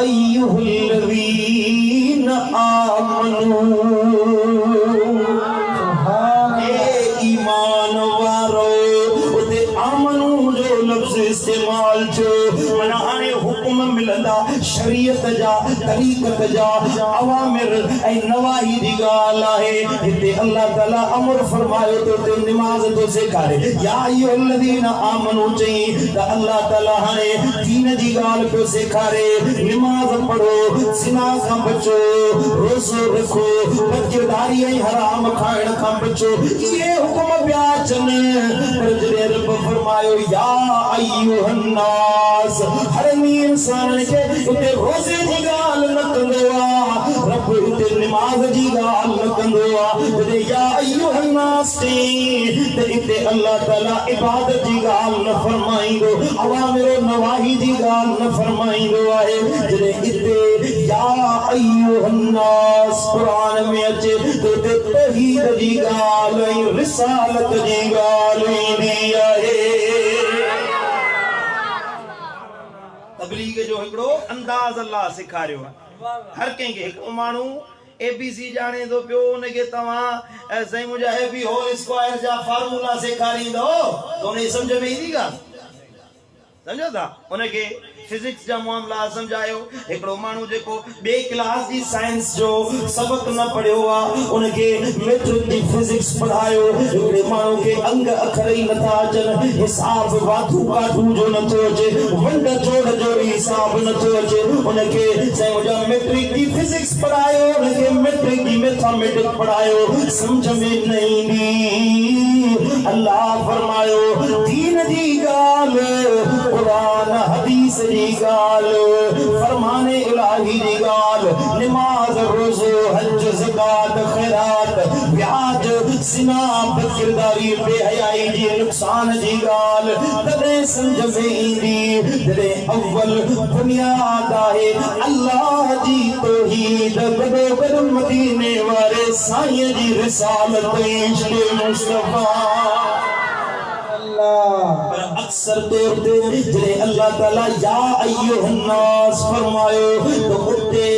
अय्युहल लज़ीन आमनू। ईमान वारो, उते आमनू जो लफ्ज़ इस्तेमाल छो, मना हाणे हुक्म मिलंदा शरीयत जा, तरीक़त जा, अवामिर ऐं नवाही जी ॻाल्हि आहे। हिते अल्लाह ताला अमर फरमायो तो ते नमाज़ तो सेखारे या अय्युहल्लज़ीना आमनू चई त अल्लाह ताला हाणे दीन जी ॻाल्हि पियो सेखारे। नमाज़ पढ़ो, ज़िना खां बचो, रोज़ो रखो, बदकिरदारी ऐं हराम खाइण खां बचो, इहे हुक्म पिया अचनि। पर जॾहिं रब फरमायो या अय्युहन नास, हर इंसान खे उते रोज़े जी ॻाल्हि न कंदो आहे, रब उते नमाज़ जी ॻाल्हि न कंदो आहे। जॾहिं या अय्युहन नास चई त इते अल्लाह ताला इबादत जी ॻाल्हि न फरमाईंदो, अवामिर नवाही जी ॻाल्हि न फरमाईंदो आहे। जॾहिं इते या अय्युहन नास क़ुरान में अचे त उते तौहीद जी ॻाल्हि ऐं रिसालत जी ॻाल्हि ईंदी आहे। तबलीग जो हिकड़ो अंदाज अल्लाह सिखारियो आहे। हर कंहिंखे हिकड़ो माण्हू एबीसी जाने दो पियो, उनखे तव्हां साईं मुंहिंजा एबी होल स्क्वायर जा फार्मूला सेखारींदो त उनजी सम्झ में ईंदी का? समझो था? उनखे फिजिक्स जा मामला समझायो। हिकड़ो माण्हू जेको बे क्लास जी साइंस जो सबक न पढ़ियो आहे, उनखे मैट्रिक जी फिजिक्स पढ़ायो। हिकड़े माण्हू खे अंग अखर ई नथा अचनि, हिसाब वाधू काठू जो नथो अचे, वंड जोड़ जो हिसाब नथो अचे, उनखे साईं मुंहिंजा मैट्रिक जी फिजिक्स पढ़ायो, उनखे मैट्रिक जी मैथमेटिक्स पढ़ायो, सम्झ में न ईंदी। अल्लाह फरमायो दीन जी ॻाल्हि, क़ुरान हदीस जी ॻाल्हि, फरमाने इलाही जी ॻाल्हि, नमाज रोज़ो हज ज़कात खैरात ब्याज ज़िना बदकिरदारी बेहयाई जी नुक़सान जी ॻाल्हि तॾहिं सम्झ में ईंदी जॾहिं अव्वल बुनियाद आहे अल्लाह जी तौहीद, गॾो गॾु मदीने वारे साईं जी रिसालत इश्क़ मुस्तफ़ा। पर अक्सर तौर ते जॾहिं अल्लाह ताला या अय्युहन नास फरमायो तो उते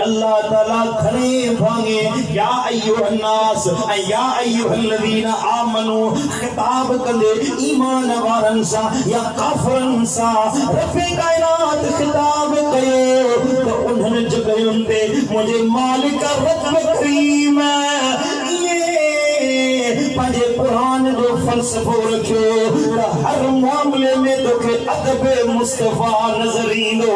अल्लाह ताला खणे भाङे या अय्युहन नास ऐं या अय्युहल्लज़ीना आमनू ख़िताब कंदे ईमान वारनि सां या काफ़िरनि सां रब्बे कायनात ख़िताब कयो त उन्हनि जॻहियुनि ते मुंहिंजे मालिक रब करीम पंहिंजे क़ुरान जो फ़लसफ़ो रखियो त हर मामले में तोखे अदब मुस्तफ़ा नज़र ईंदो,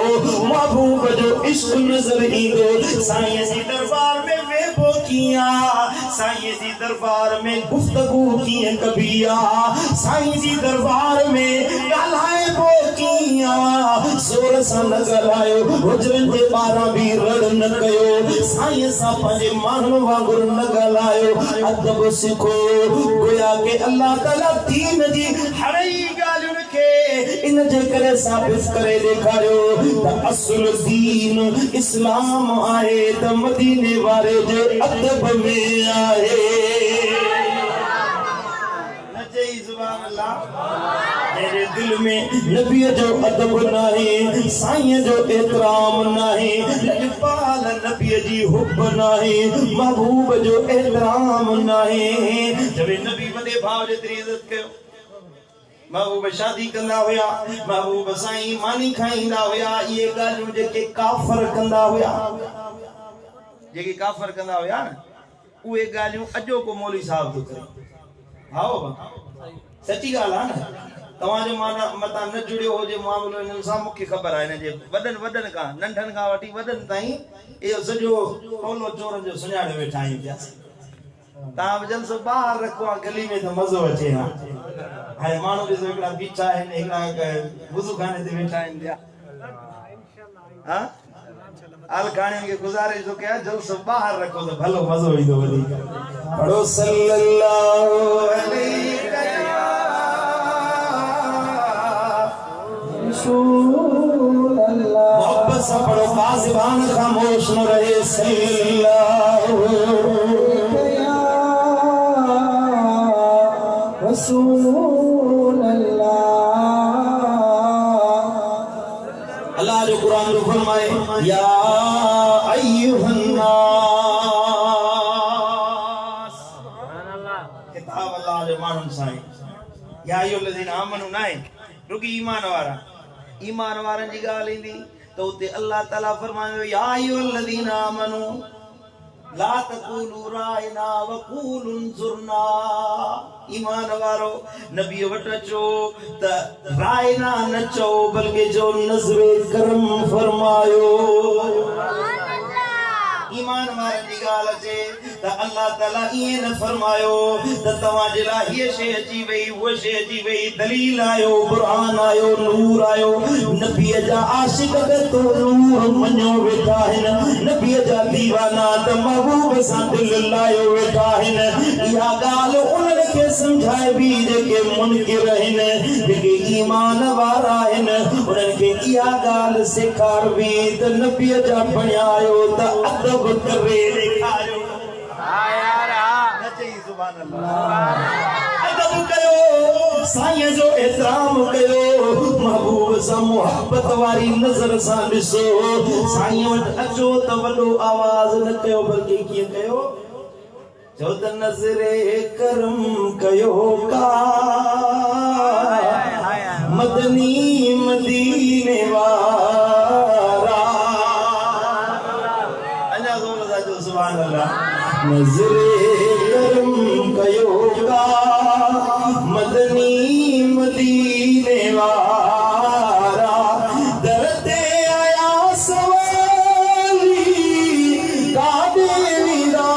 महबूब जो इश्क़ नज़र ईंदो। साईं जी दरबार में वेबो कीअं, साईं जी दरबार में गुफ्तगू कीअं कबी आहे, साईं जी दरबार में ॻाल्हाइबो कीअं, ज़ोर सां न ॻाल्हायो, हुजरनि जे ॿाहिरां बि रड़ न कयो, साईं सां पंहिंजे माण्हुनि वांगुरु न ॻाल्हायो, अदब सिखो। गोया के अल्लाह ताला दीन जी हर ई ॻाल्हियुनि खे इन जे करे साबित करे ॾेखारियो त असुल दीन इस्लाम आहे त मदीने वारे जे अदब में आहे। न चई सुभान अल्लाह। तेरे दिल में नबी जो अदब नाहे, साईं जो एहतराम नाहे, लजपाल नबी जी हुब नाहे, महबूब जो एहतराम नाहे। जब नबी वॾे भाउ जे तेरी इज़त कयो, महबूब शादी कंदा हुया, महबूब साईं मानी खाईंदा हुया, ये ॻाल्हियूं जेके काफ़र कंदा हुया, जेके काफ़र कंदा हुया न, उहे ॻाल्हियूं अॼोको मौलवी साहब थो करे। हाओ सची ॻाल्हि आहे न। तव्हांजो माना मतां न जुड़ियो हुजे मामलो हिननि सां, मूंखे ख़बर आहे हिन जे वॾनि खां नंढनि खां वठी वॾनि ताईं इहो सॼो टोलो चोरनि जो सुञाणे वेठा आहियूं पिया। तव्हां बि जलसो ॿाहिरि रखो आहे, गली में त मज़ो अचे हा। हाणे माण्हू ॾिसो हिकिड़ा बीठा आहिनि, हिकिड़ा वुज़ूखाने ते वेठा आहिनि पिया। हा अलखाणियुनि खे गुज़ारिश थो कयां, जलसो ॿाहिरि रखो त भलो मज़ो ईंदो वधीक। पढ़ो सल्लल्लाहु अलैहि मोहब्बत से पढ़ो, काज़िबान खामोश न रहे। सल्लल्लाहु रसूल अल्लाह जो कुरान जो फरमाए, या अय्युहन नास, किताब अल्लाह जो माण्हुनि सां, या अय्युहल्लज़ीना आमनू नाहे रुगी ईमान वारा, ईमान वारनि जी ॻाल्हि ईंदी त उते अल्लाह ताला फरमायो, या अय्युहल्लज़ीना आमनू ला तक़ूलू राइना वक़ूलु उन्ज़ुरना। ईमान वारो नबी वटि अचो त राइना न चओ, बल्कि जो नज़रे करम फरमायो। ईमान वारनि जी ॻाल्हि अचे त अल्लाह ताला ईअं न फरमायो त तव्हांजे लाइ हीअ शइ अची वई, उहा शइ अची वई, दलील आयो, बुरहान आयो, नूर आयो। नबीअ जा आशिक तो नूर मञो वेठा आहिनि, नबीअ जा दीवाना त महबूब सां दिल लायो वेठा आहिनि। इहा ॻाल्हि उन्हनि खे सम्झाए बि जेके मुनकिर आहिनि, जेके ईमान वारा आहिनि, उन्हनि खे इहा ॻाल्हि सेखारबी त नबीअ जा बणिया आयो त अदब करे ॾेखारियो। न चई सुभान अल्लाह। अदब कयो, साईं जो एहतराम कयो, महबूब सां मोहब्बत वारी नज़र सां ॾिसो। साईं वटि अचो त वॾो आवाज़ न कयो, बल्कि कीअं कयो, चओ त नज़रे करम कयो का मदनी मदीने वारा। अञा ज़ोर सां चओ सुभान अल्लाह। नज़रे करम कयो का मदनी मदीने वारा, दर ते आया सवाली काॾे विदा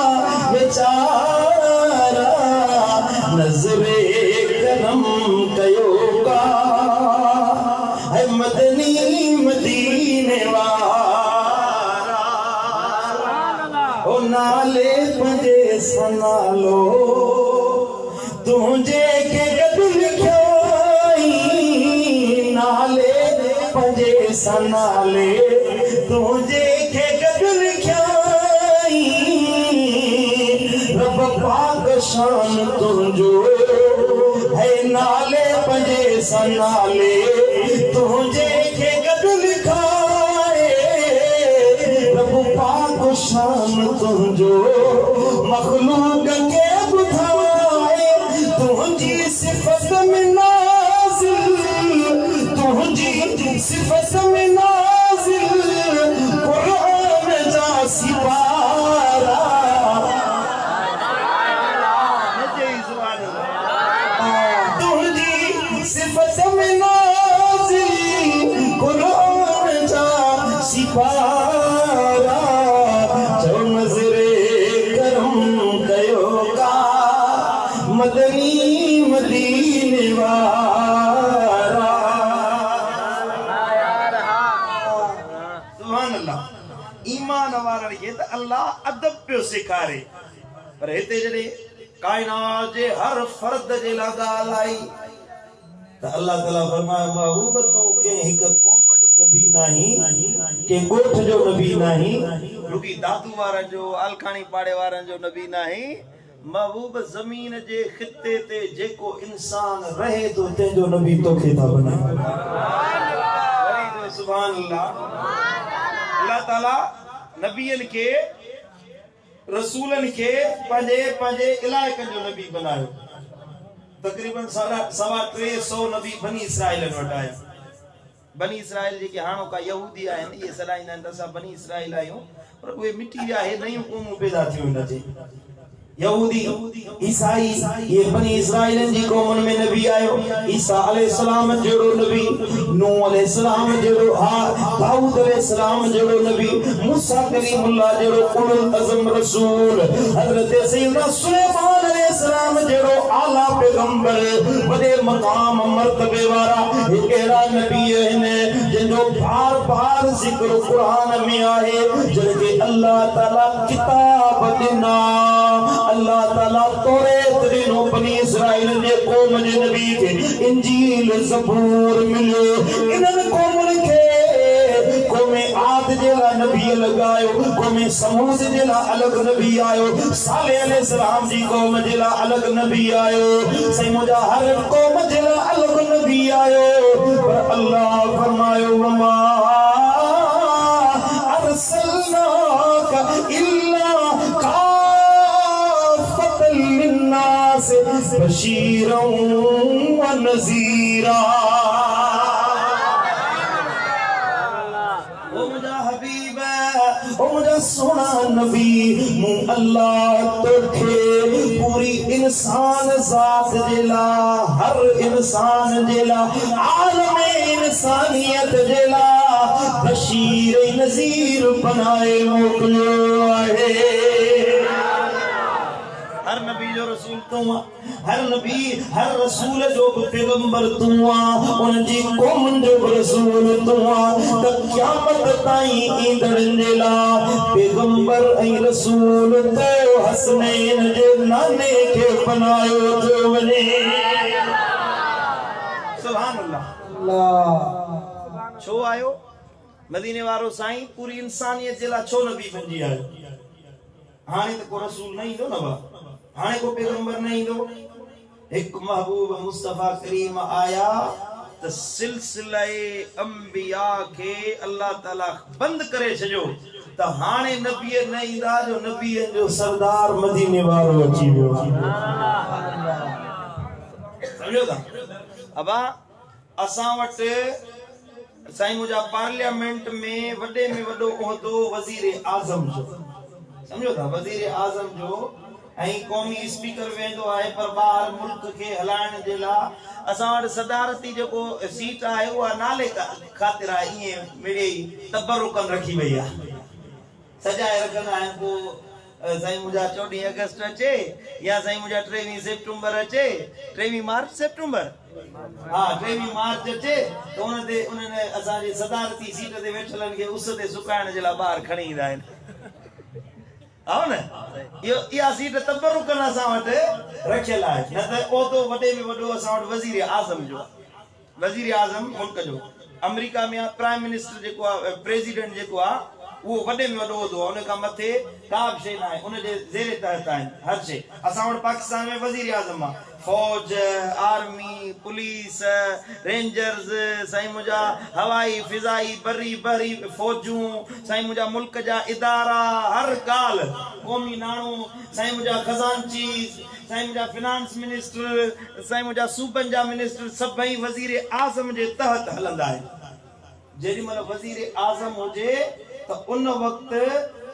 बेचारा। नज़रे करम कयो का है मदनी मदीने वारा। ओ नाले पंजे सनालो तुझे के गॾु लिखियो, नाले पंजे सनाले तुझे के गॾु लिखियो। रब पाक शान तुझो है, नाले पंजे सनाले तुझे के गॾु लिखाए। रब पाक शान तुझो मखलूक के बुधाए। तुझी सिफत में नाज़िल, तुझी सिफत में नाज़िल कुरान जा सिपारा। तुझी सिफत में नाज़िल कुरान जा सिपारा। जो नज़रे करम कयो का मदनी मदीने वारा। सुभान अल्लाह। ईमान वारनि खे त अल्लाह अदब पियो सेखारे, पर हिते जॾहिं काइनात जे हर फर्द जे लाइ ॻाल्हि आई त अल्लाह ताला फरमायो, महबूब तूं कंहिं हिक क़ौम जो नबी नाही, कंहिं ॻोठ जो नबी नाही, रुॻी दादू वारनि जो, अलखाणी पाड़े वारनि जो नबी नाही, महबूब ज़मीन जे खिते ते जेको इंसान रहे तो तेजो नबी तोखे था बनाए सुभान अल्लाह अल्लाह ताला नबियन के रसूलन के पंजे इलाइकन जो नबी बनायो तकरीबन 350 नबी बनी इसराइल वटाया बनी इसराइल जेके हाणो का यहूदी आहिन ये सदाईंदा आहिनि असां बनी इसराइल आहियूं पर उहे मिटी विया हे नयूं क़ौमूं पैदा थियूं हिन ते यहूदी ईसाई ये बनी इसराइल जी कौमन में नबी आयो ईसा अलैहिस्सलाम जेड़ो नबी नूह अलैहिस्सलाम जेड़ो दाऊद अलैहिस्सलाम जेड़ो नबी मूसा कलीमुल्लाह जेड़ो उलुल अज़म रसूल हजरत सैयदना सुलेमान अलैहिस्सलाम जेड़ो आला पैगंबर बड़े मकाम मर्तबे वाला एड़ा नबी है जिनो बार-बार जिक्र कुरान में आए जके अल्लाह ताला किताब दिना अल्लाह ताला तौरात दिनो बनी इसराइल जे कौम जे नबी के इंजील ज़बूर मिलो इनन कौमन के कौम आद जेला नबी लगायो कौम समूद जेला अलग नबी आयो साले अलैहिस्सलाम जी कौम जेला अलग नबी आयो सही मुजा हर कौम जेला अलग नबी आयो पर अल्लाह फरमायो वमा अरसलनाका इल्ला बशीरा व नज़ीरा ओ मुझा हबीब ओ मुझा सोना नबी मु अल्लाह तोखे पूरी इंसान जात जेला हर इंसान जेला आलम इंसानियत जेला बशीर नज़ीर बनाए मोकलो आहे हर नबी जो रसूल तू हर नबी हर रसूल जो पैगंबर तू उन जी कौम जो रसूल तू त क़यामत ताईं ईंदड़न जेला पैगंबर ऐं रसूल तो हसनैन जे नाने के बनायो जो वने सुभान अल्लाह अल्लाह छो आयो मदीने वारो साईं पूरी इंसानियत जेला छो नबी बणजी आयो हाणे त को रसूल नहीं दो ना बा हाणे को पैगंबर नहीं दो एक महबूब मुस्तफा करीम आया तो सिलसिले अंबिया के अल्लाह ताला बंद करे छजो तो हाणे नबी न ईंदा जो नबी जो सरदार मदीने वारो अची वियो समझो था अबा असां वट साईं मुजा पार्लियामेंट में वडे में वडो ओहदो वजीर आजम जो समझो था वजीर आजम जो ऐं कौमी स्पीकर वेंदो आहे पर बाहर मुल्क के हलाइण जे लाइ असां वटि सदारती जेको सीट आहे उहा नाले ख़ातिर आहे ईअं मिड़े ई तबरुकन रखी वई आहे सजाए रखंदा आहिनि पोइ साईं मुंहिंजा 14 अगस्त अचे या साईं मुंहिंजा 23 सेप्टेम्बर अचे 23 मार्च सेप्टेम्बर हाँ 23 मार्च अचे त उन ते उन्हनि असांजे सदारती सीट ते वेठलनि खे उस ते सुकाइण जे लाइ ॿाहिरि खणी ईंदा आहिनि आओ न यो या सीट तबरुकन असां वटि रखियल आहे न त ओतो वॾे में वॾो असां वटि वज़ीर आज़म मुल्क जो अमेरिका में प्राइम मिनिस्टर जेको आहे प्रेसिडेंट जेको आहे वो वडे में वडो होदो उन का मथे का शे ना है उन जे जेरे तहत है हर शे असा वट पाकिस्तान में वजीर आजम फौज आर्मी पुलिस रेंजर्स साईं मुजा हवाई फिजाई बरी फौजूं साईं मुजा मुल्क जा इदारा हर गाल कौमी नाणो साईं मुजा खजानची साईं मुजा फाइनेंस मिनिस्टर साईं मुजा सूबन जा मिनिस्टर सभई वजीर आजम जे तहत हलंदा है जेडी मन वजीर आजम होजे तो उन वक्त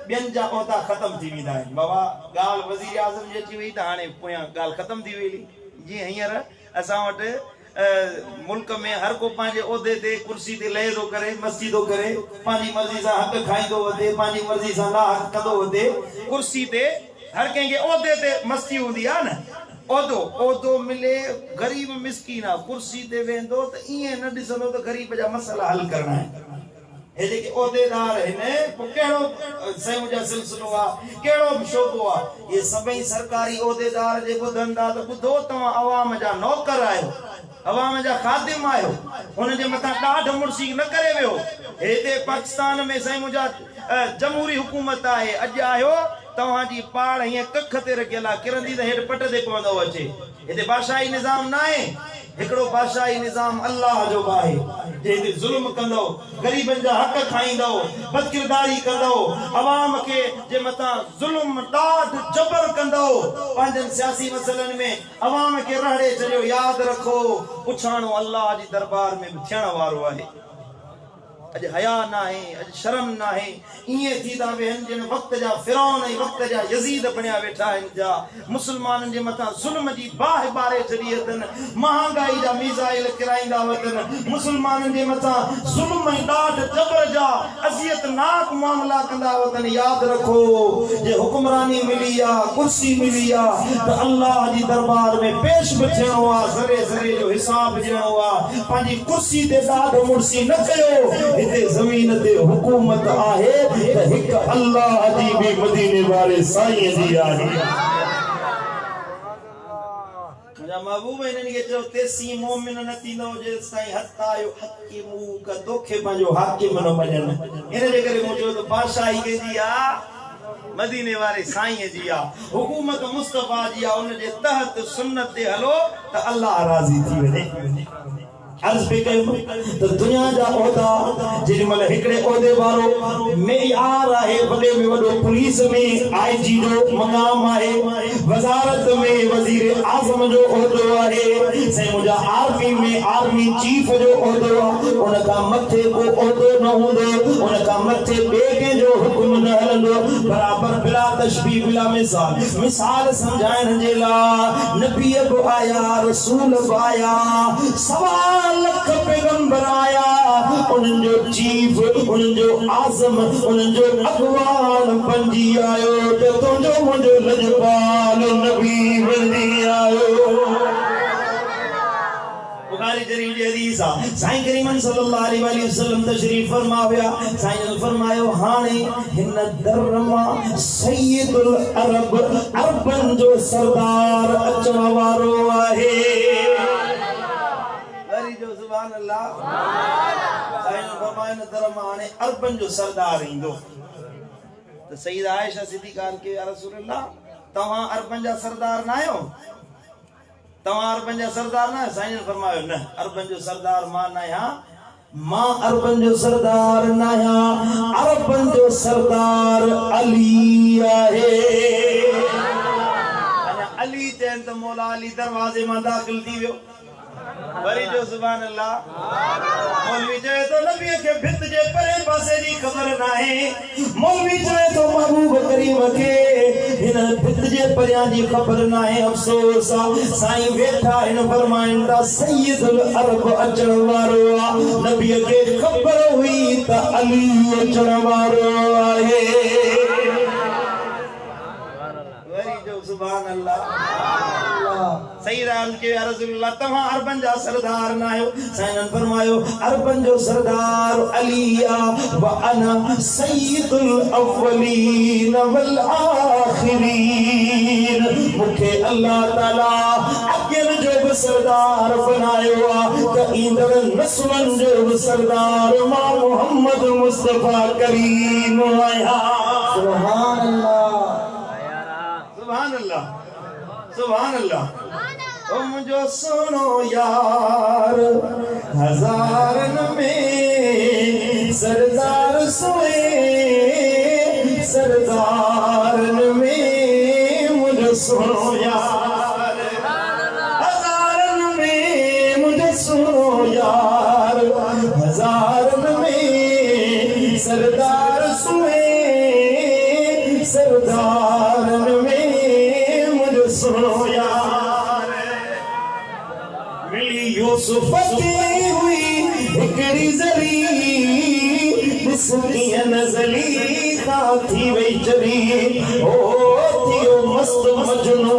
बियन जा ओता खत्म थी विदा है बाबा गाल वजीर आजम जे अची वई त हाणे पोया गाल खत्म थी वेली जी हियर असा वट मुल्क में हर को पांजे ओदे ते कुर्सी ते लहरो करे मस्ती तो करे पांजी मर्जी सा हक खाइंदो वदे पांजी मर्जी सा ना हक कंदो वदे कुर्सी ते हर कंगे ओदे ते मस्ती हुंदी आ न ओदो मिले गरीब मिस्कीन आ कुर्सी ते वेंदो त इए न दिसंदो त गरीब जा मसला हल करना है ए जेके ओदेदार है पो केड़ो सही मुजा सिलसिलो आ केड़ो भी शोबो आ ये सभई सरकारी ओदेदार जे बुधंदा तो बुधो तवा आवाम जा नौकर आयो आवाम जा खादिम आयो उन जे मथा डाढ मुर्सी न करे वियो हेते पाकिस्तान में सही मुजा जमहूरी हुकूमत आहे अॼु आयो तव्हांजी पाड़ हीअं कख ते रखियल आहे किरंदी त हेठि पट ते पवंदो अचे हिते बादशाही निज़ाम न आहे हिकिड़ो बादशाही निज़ाम अल्लाह जो आहे जे ज़ुल्म कंदो गरीबनि जा हक़ खाईंदो बदकिरदारी कंदो अवाम खे जे मथां ज़ुल्म ॾाढ जबर कंदो पंहिंजनि सियासी मसइलनि में अवाम खे रहड़े छॾियो यादि रखो पुछाणो अल्लाह जी दरबार में बि थियण वारो आहे अज हया ना है अज शर्म ना है इए थी दा वेहन जिन वक्त जा फिरौन ऐं वक्त जा यजीद बणिया वेठा आहिनि जा मुसलमाननि जे मथां ज़ुल्म जी बाह बारे छॾी अथनि महांगाई जा मीज़ाइल किराईंदा वतन मुसलमाननि जे मथां ज़ुल्म ऐं ॾाढ जबर जा अज़ियतनाक मामला कंदा वतन यादि रखो जे हुक्मरानी मिली आहे कुर्सी मिली आहे त अल्लाह जी दरबार में पेश बि थियणो आहे ज़रे ज़रे जो हिसाब ॾियणो आहे पंहिंजी कुर्सी ते ॾाढ मुड़सी न कयो इते ज़मीन ते हुकूमत आहे त हिक अल्लाह जी भी मदीने वाले साईं जी आहे मुंहिंजा महबूब इन्हनि खे चयो तेसी मोमिन न थींदो जेसि ताईं हतायो हकीमू का तोखे पंहिंजो हाकिम न मञनि इन जे करे मूं चयो त बादशाही कंहिंजी आहे मदीने वाले साईं जी आहे हुकूमत मुस्तफा जी आहे उन जे तहत सुन्नत ते हलो त अल्लाह राज़ी थी वञे अर्ज पे कयो तो दुनिया जा ओहदा जेमल हिकड़े ओहदे वारो मेयार आहे वडे में वडो पुलिस में आईजी जो मकाम आहे वजारत में वजीर आजम जो ओहदो आहे से मुजा आर्मी में आर्मी चीफ जो ओहदो उन का मथे को ओहदो न होंदो उन का मथे बेके जो हुक्म न हलंदो बराबर बिला तशबीह बिला मिसाल समझाइण जे ला नबी बि आया रसूल बि आया सवाल लख पैगंबर आया उन जो चीफ उन जो आज़म उन जो अगवान बंजी आयो ते तुझो मुझो लजपाल नबी बंजी आयो बुखारी शरीफ जी हदीस आहे साईं करीम सल्लल्लाहु अलैहि वसल्लम तशरीफ फरमाया साईं ने फरमायो हाने हिन दरमा सय्यदुल अरब अरबन जो सरदार अचण वारो आहे सुभान अल्लाह साईं फरमाए न दरमा हाने अरबन जो सरदार ईंदो तो सईदा आयशा सिद्दीक़ा के या रसूल अल्लाह तव्हां अरबन जा सरदार न आयो तव्हां अरबन जा सरदार न साईं ने फरमायो न अरबन जो सरदार मां न आहियां मां अरबन जो सरदार न आहियां अरबन जो सरदार अली आहे अली चैन तो मौला अली दरवाजे में दाखिल थी वियो वरी जो सुभान अल्लाह मौलवी चवे तो नबी के भित जे परे पासे जी खबर नाहे मौलवी चवे तो महबूब करीम के हिन भित जे परियां जी खबर नाहे अफसोस साईं वेठा हिन फरमाइन ता सय्यदुल अरब अचण वारो नबी के खबर हुई त अली अचण वारो आहे वरी जो सुभान अल्लाह सईदा के या रसूल अल्लाह तव्हां अरबन जा सरदार न आयो साईं ने फरमायो अरबन जो सरदार अलिया व अना सय्यदुल अव्वलीन वल आखिरीन मुखे अल्लाह ताला अगन जो भी सरदार बनायो त ईंदड़ नस्लन जो भी सरदार मां मोहम्मद मुस्तफा करीम आया सुभान अल्लाह सुभान अल्लाह सुभान अल्लाह ओ मुझो सुनो यार हजारन में सरदार सोए सरदारन में मुझो सुनो यार हजारन में मुझे सुनो यार हजारन में सरदार सोए सरदारन में मुझे सुनो यूसुफ की हुई हिकड़ी जरी बिस्मिया नजली थी वही चरी ओ थियो मस्त मजनू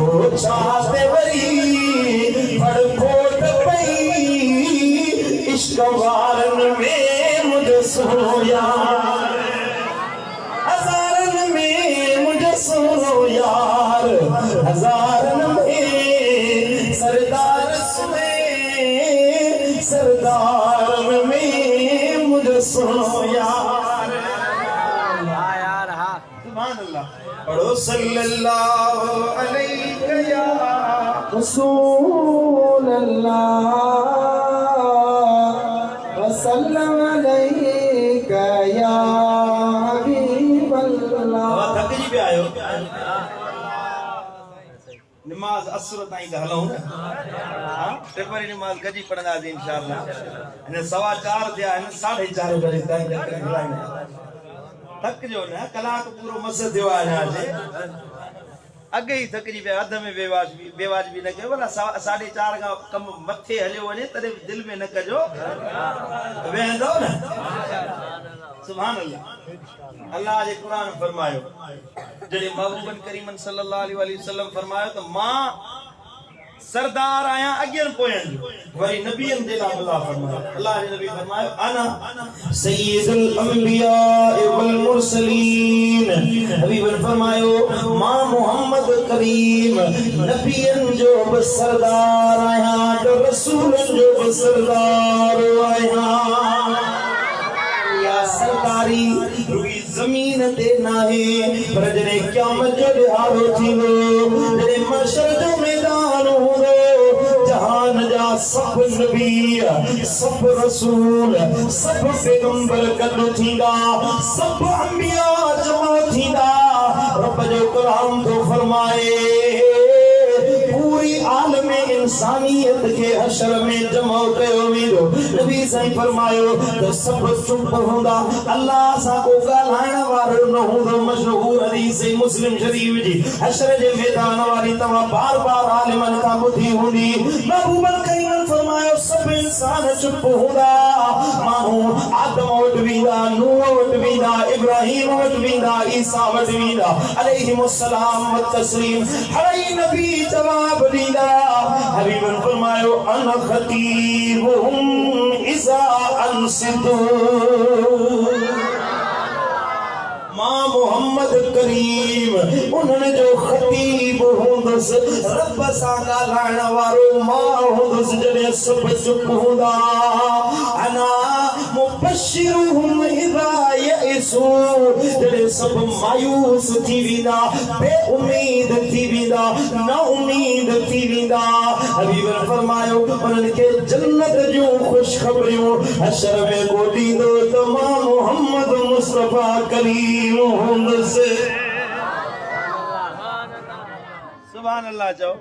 ओ चाहते वरी फड़फोट पई इश्क वारन में मुझे सुनो यार हजारन में मुझे सुनो यार हजारन में सरदार सरदार में मुझे सुनो यार सुभान अल्लाह पढ़ो सल्लल्लाहु अलैहि या रसूल अल्लाह वसल्लम अलैका या हबीब अल्लाह। थक जी पे आयो नमाज असर ताईं त हलूं न हां टेपरी नमाज गजी पढ़ंदासीं इंशाअल्लाह अने 4:15 थिया आहिनि 4:30 बजे ताईं थक जो न कलाक पूरो मस थियो आहे अञा अगे ही थकजी पे अध में बेवाज भी न कयो भला 4:30 खां कम मथे हलियो वञे तॾहिं दिल में न कजो वेंदो न सुभान अल्लाह। अल्लाह जे कुरान फरमायो जॾहिं महबूबन करीमन सल्लल्लाहु अलैहि वसल्लम फरमायो त मां सरदार आया अगियन पोयन वरी नबियन जे लाइ अल्लाह फरमायो अल्लाह जे नबी फरमायो अना सय्यदुल अंबिया वल मुरसलीन हबीबन फरमायो मां मोहम्मद करीम नबियन जो बि सरदार आया त रसूलन जो बि सरदार आया या सरदारी रुई जमीन ते नाहे पर जने क़यामत जो ॾिहाड़ो थींदो जने महशर जो मैदान हूंदो जहान जा सब नबी सब रसूल सब पैगंबर गॾु थींदा सब अंबिया जमा थींदा रब जो कलाम तो फरमाए पूरी आलम इंसानियत के हशर में जमा कयो वेंदो नबी साईं फरमायो त सब चुप हूंदा अल्लाह सा को ॻाल्हाइण वारो न हूंदो मशहूर हदीस मुस्लिम शरीफ जी हशर जे मैदान वारी तव्हां बार बार आलिमन खां ॿुधी हूंदी महबूबन करीम फरमायो सब इंसान चुप हूंदा माण्हू आदम वटि वेंदा नूह वटि वेंदा इब्राहिम वटि वेंदा ईसा वटि वेंदा अलैहिमुस्सलाम व तस्लीम हर नबी जवाब ॾींदा हबीबन फरमायो अन खतीबुहुम इज़ा अनसितू मां मोहम्मद करीम उन्हनि जो खतीब हूंदुसि रब सां ॻाल्हाइण वारो मां हूंदुसि जॾहिं सब चुप हूंदा अना मुबश्शिरुहुम इज़ा यइसू जॾहिं सब मायूस थी वेंदा बेउमीद थी वेंदा ना उम्मीद थी वेंदा हबीबन फरमायो उन्हनि खे जन्नत जूं ख़ुशख़बरियूं हशर में ॻोल्हींदो त मां मोहम्मद मुस्तफा करीम सुभान अल्लाह चो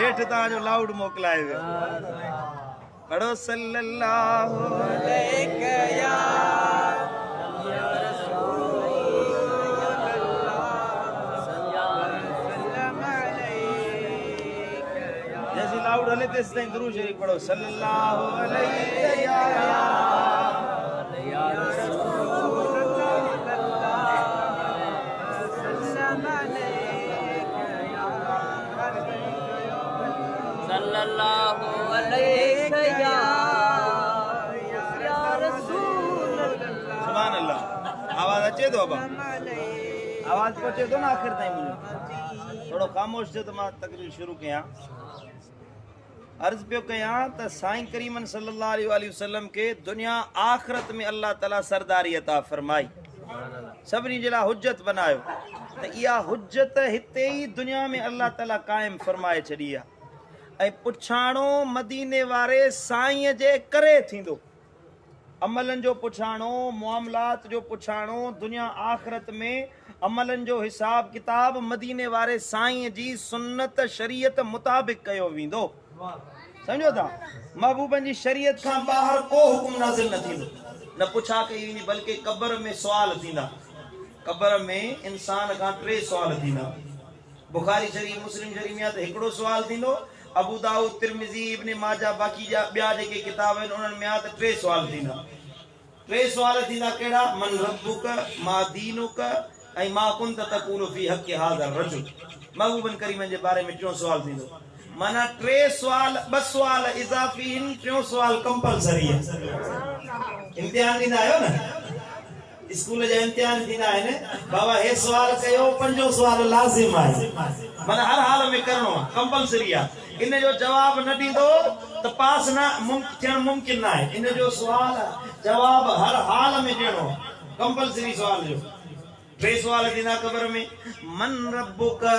हेठ ता जो लाउड मोकलाए वियो पढ़ो सल्लल्लाहु अलैहि या जैसे लाउड हले तेस ताईं दुरूद शरीफ पढ़ो सल्लल्लाहु अलैहि या सल्लल्लाहु अलैहि या रसूल अल्लाह। सुभान अल्लाह आवाज अचे तो अब आवाज पहुंचे तो ना आखिर ताईं मुझे थोड़ो खामोश थे तो मां तकरीर शुरू कया अर्ज पे कया त साईं करीमन सल्लल्लाहु अलैहि वसल्लम के दुनिया आखिरत में अल्लाह ताला सरदारी अता फरमाई सभनी जे लाइ हुज्जत बनायो त इहा हुज्जत हिते ही दुनिया में अल्लाह ताला कायम फरमाए छड़ी आहे ऐं पुछाणो मदीने वारे साईं जे करे थींदो अमलन जो पुछाणो मामलात जो पुछाणो दुनिया आखिरत में अमलन जो हिसाब किताब मदीने वारे साईं जी सुन्नत शरीयत मुताबिक कयो वेंदो समझो था महबूबन जी शरीयत खां ॿाहिरि को हुकुम नाज़िल न थींदो न पुछा कई वेंदी बल्कि क़ब्र में सुवाल थींदा क़ब्र में इंसान खां 3 सुवाल थींदा बुखारी शरीफ मुस्लिम शरीफ में त हिकिड़ो सुवाल थींदो अबू दाऊद तिरमिज़ी इब्न माजा बाकी जा ॿिया जेके किताब आहिनि उन्हनि में त 3 सुवाल थींदा 3 सुवाल थींदा कहिड़ा मन रब्बुक मा दीनुक ऐं मा कुंत तक़ूलु फी हक़ हाज़ा रजुल महबूबन करीमन जे बारे में 3 सुवाल थींदो माना 3 सुवाल 2 सुवाल इज़ाफ़ी आहिनि 3 सुवाल कंपलसरी आहे इम्तिहान ॾींदा आहियो न स्कूल जा इम्तिहान थींदा आहिनि बाबा हे सुवाल कयो 5 सुवाल लाज़िम आहे माना हर हाल में करणो आहे कंपलसरी आहे इन जो जवाब न ॾींदो त पास न थियण मुमकिन न आहे इन जो सुवाल जवाब हर हाल में ॾियणो कंपलसरी सुवाल जो टे सवाल थींदा क़ब्र में मन रब्बुका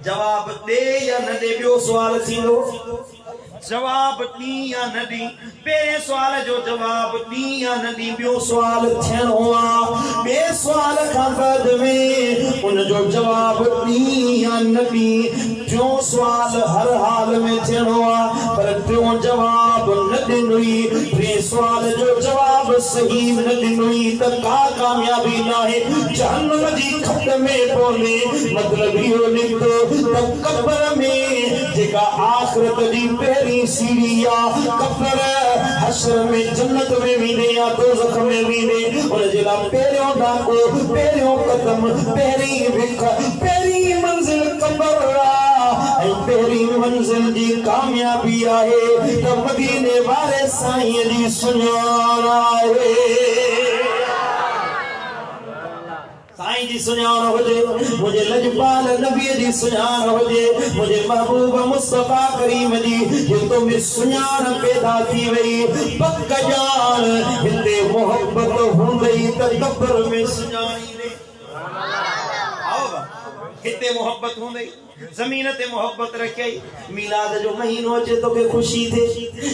जवाब दे या न दे ॿियो सवाल थींदो जवाब दी या न दी पहिरें सवाल जो जवाब दी या न दी ॿियो सवाल थियणो आहे ॿिए सवाल खां बाद में उन जो जवाब दी या न दी टियों सवाल हर हाल में थियणो आहे पर टियों जवाब न ॾिनुई टे सवाल जो जवाब सही न ॾिनुई त का कामयाबी न आहे जहन्नम जी खट में पवंदे मतलब इहो निकितो त क़ब्र में जेका आख़िरत जी पहिरीं सीढ़ी आहे क़ब्र हश्र में जन्नत में वेंदे या दोज़ख में वेंदे उन जे लाइ पहिरियों ॾाको पहिरियों क़दम पहिरीं विख पहिरीं मंज़िल क़ब्र आहे ऐं पहिरीं मंज़िल जी कामयाबी आहे त मदीने वारे साईं जी सुञाण आहे साईं जी सुञाण हुजे मुझे लजपाल नबी जी सुञाण हुजे मुझे महबूब मुस्तफा करीम जी जो में सुञाण पैदा थी वई पक जान हिते मोहब्बत हुंदई त क़ब्र में सुञाणींदे आओ हिते मोहब्बत हुंदई जमीन ते मोहब्बत रखई मिलाद जो महीनो अचे तो के खुशी थे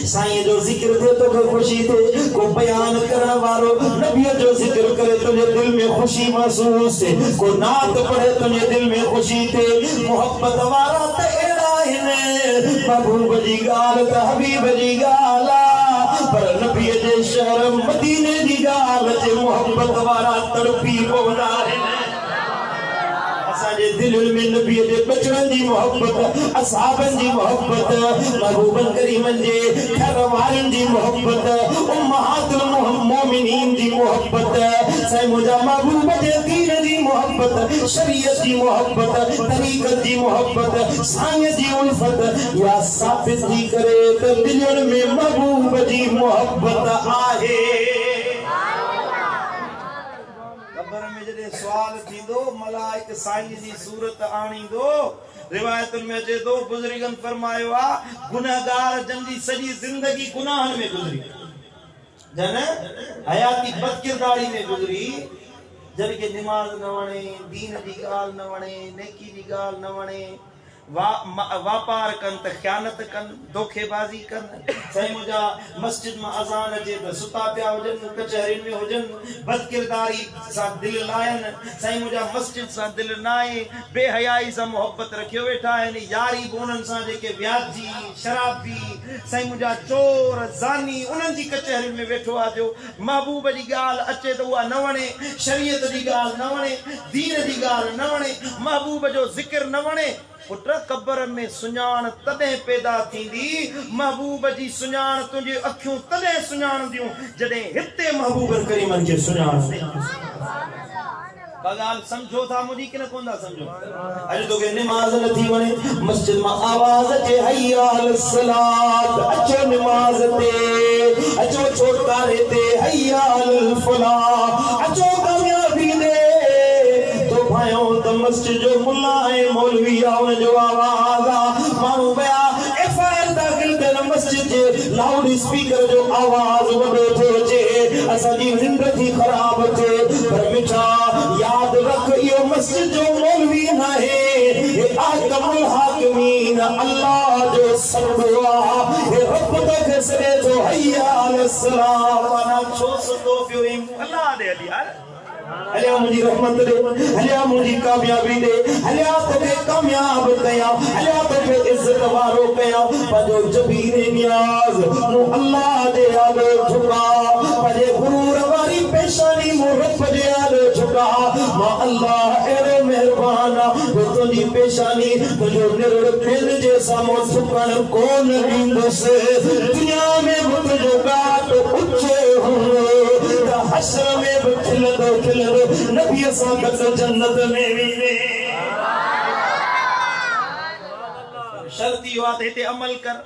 साईं जो जिक्र थे तो के खुशी थे को बयान करण वारो नबी जो जिक्र करे तुझे दिल में खुशी महसूस थे को नात पढ़े तुझे दिल में खुशी थे मोहब्बत वारा ते एड़ा हिने महबूब जी गाल त हबीब जी गाला पर नबी जे शहर मदीने जी गाल जे मोहब्बत वारा तड़पी पवंदा हिने असांजे दिल में नबी जे बचड़न जी मोहब्बत असहाबन जी मोहब्बत महबूबन करीमन जे घर वारन जी मोहब्बत उम्महातुल मोमिनीन जी मोहब्बत साईं मुंहिंजा महबूब जे दीन जी मोहब्बत शरीयत जी मोहब्बत तरीक़त जी मोहब्बत साईं जी उल्फत या साबित थी करे त दिलनि में महबूब जी मोहब्बत आहे क़ब्र में जॾहिं सवाल थींदो मलाइक साईं जी सूरत आणींदो रिवायतुनि में अचे थो बुज़ुर्गनि फरमायो आहे गुनहगार जंहिंजी सॼी ज़िंदगी गुनाहनि में गुज़री जन हयाती बदकिरदारी में गुज़री जन खे निमाज़ न वणे दीन जी ॻाल्हि न वणे नेकी जी ॻाल्हि न वणे वापार कन त ख़यानत कन धोखेबाज़ी कन साईं मुंहिंजा मस्जिद में अज़ान अचे त सुता पिया हुजनि कचहरियुनि में हुजनि बदकिरदारी सां दिलि लायनि साईं मुंहिंजा मस्जिद सां दिलि न आहे बेहयाई सां मोहब्बत रखियो वेठा आहिनि यारी बि उन्हनि सां जेके व्याजी शराबी साईं मुंहिंजा चोर ज़ानी उन्हनि जी कचहरियुनि में वेठो आहे जो महबूब जी ॻाल्हि अचे त उहा न वणे शरीयत जी ॻाल्हि न वणे दीन जी ॻाल्हि न वणे महबूब जो ज़िक्र न वणे पुट क़ब्र में सुञाण तॾहिं पैदा थींदी महबूब जी सुञाण तुंहिंजी अखियूं तॾहिं सुञाणंदियूं जॾहिं हिते महबूब करीमन खे सुञाण ॻाल्हि समझो था मुंहिंजी कि न कोन था समझो अॼु तोखे निमाज़ न थी वणे मस्जिद मां आवाज़ अचे हय्या अल सलात अचो निमाज़ ते अचो छोटारे ते हय्या अल फलाह अचो कामयाबी दे तो भाइयों त मस्जिद जो मुल्ला ऐं मौलवी आहे उन जो आवाज़ आहे माण्हू विया एफआईआर दाख़िल कयल मस्जिद जे लाउड स्पीकर जो आवाज़ वॾो थो अचे असांजी निंड थी ख़राब थिए पर मिठा याद रख इहो मस्जिद जो मौलवी न आहे हे आकमुल हाकिमीन अल्लाह जो सदो आहे हे रब तोखे सॾे थो हय्या अल सलाह माना छो सदो पियो अल्लाह दे हली यार हलिया मुझी रहमत दे हलिया मुझी कामयाबी दे हलिया तोखे कामयाब कया हलिया तोखे इज्जत वारो कया पंहिंजो जबीरे नियाज़ नु अल्लाह दे आगे झुका पंहिंजे गुरूर वारी पेशानी मु रब जे आगे झुका मां अल्लाह एड़ो मेहरबान जो तुंहिंजी पेशानी तुंहिंजो निरड़ फिर जे साम्हूं झुकण कोन ॾींदुसि दुनिया में मुंहिंजो गात ऊंचे हूंदो त हश्र में बि खिलंदो नबी सां गॾु जन्नत में वेंदे शर्त इहो आहे त हिते अमल कर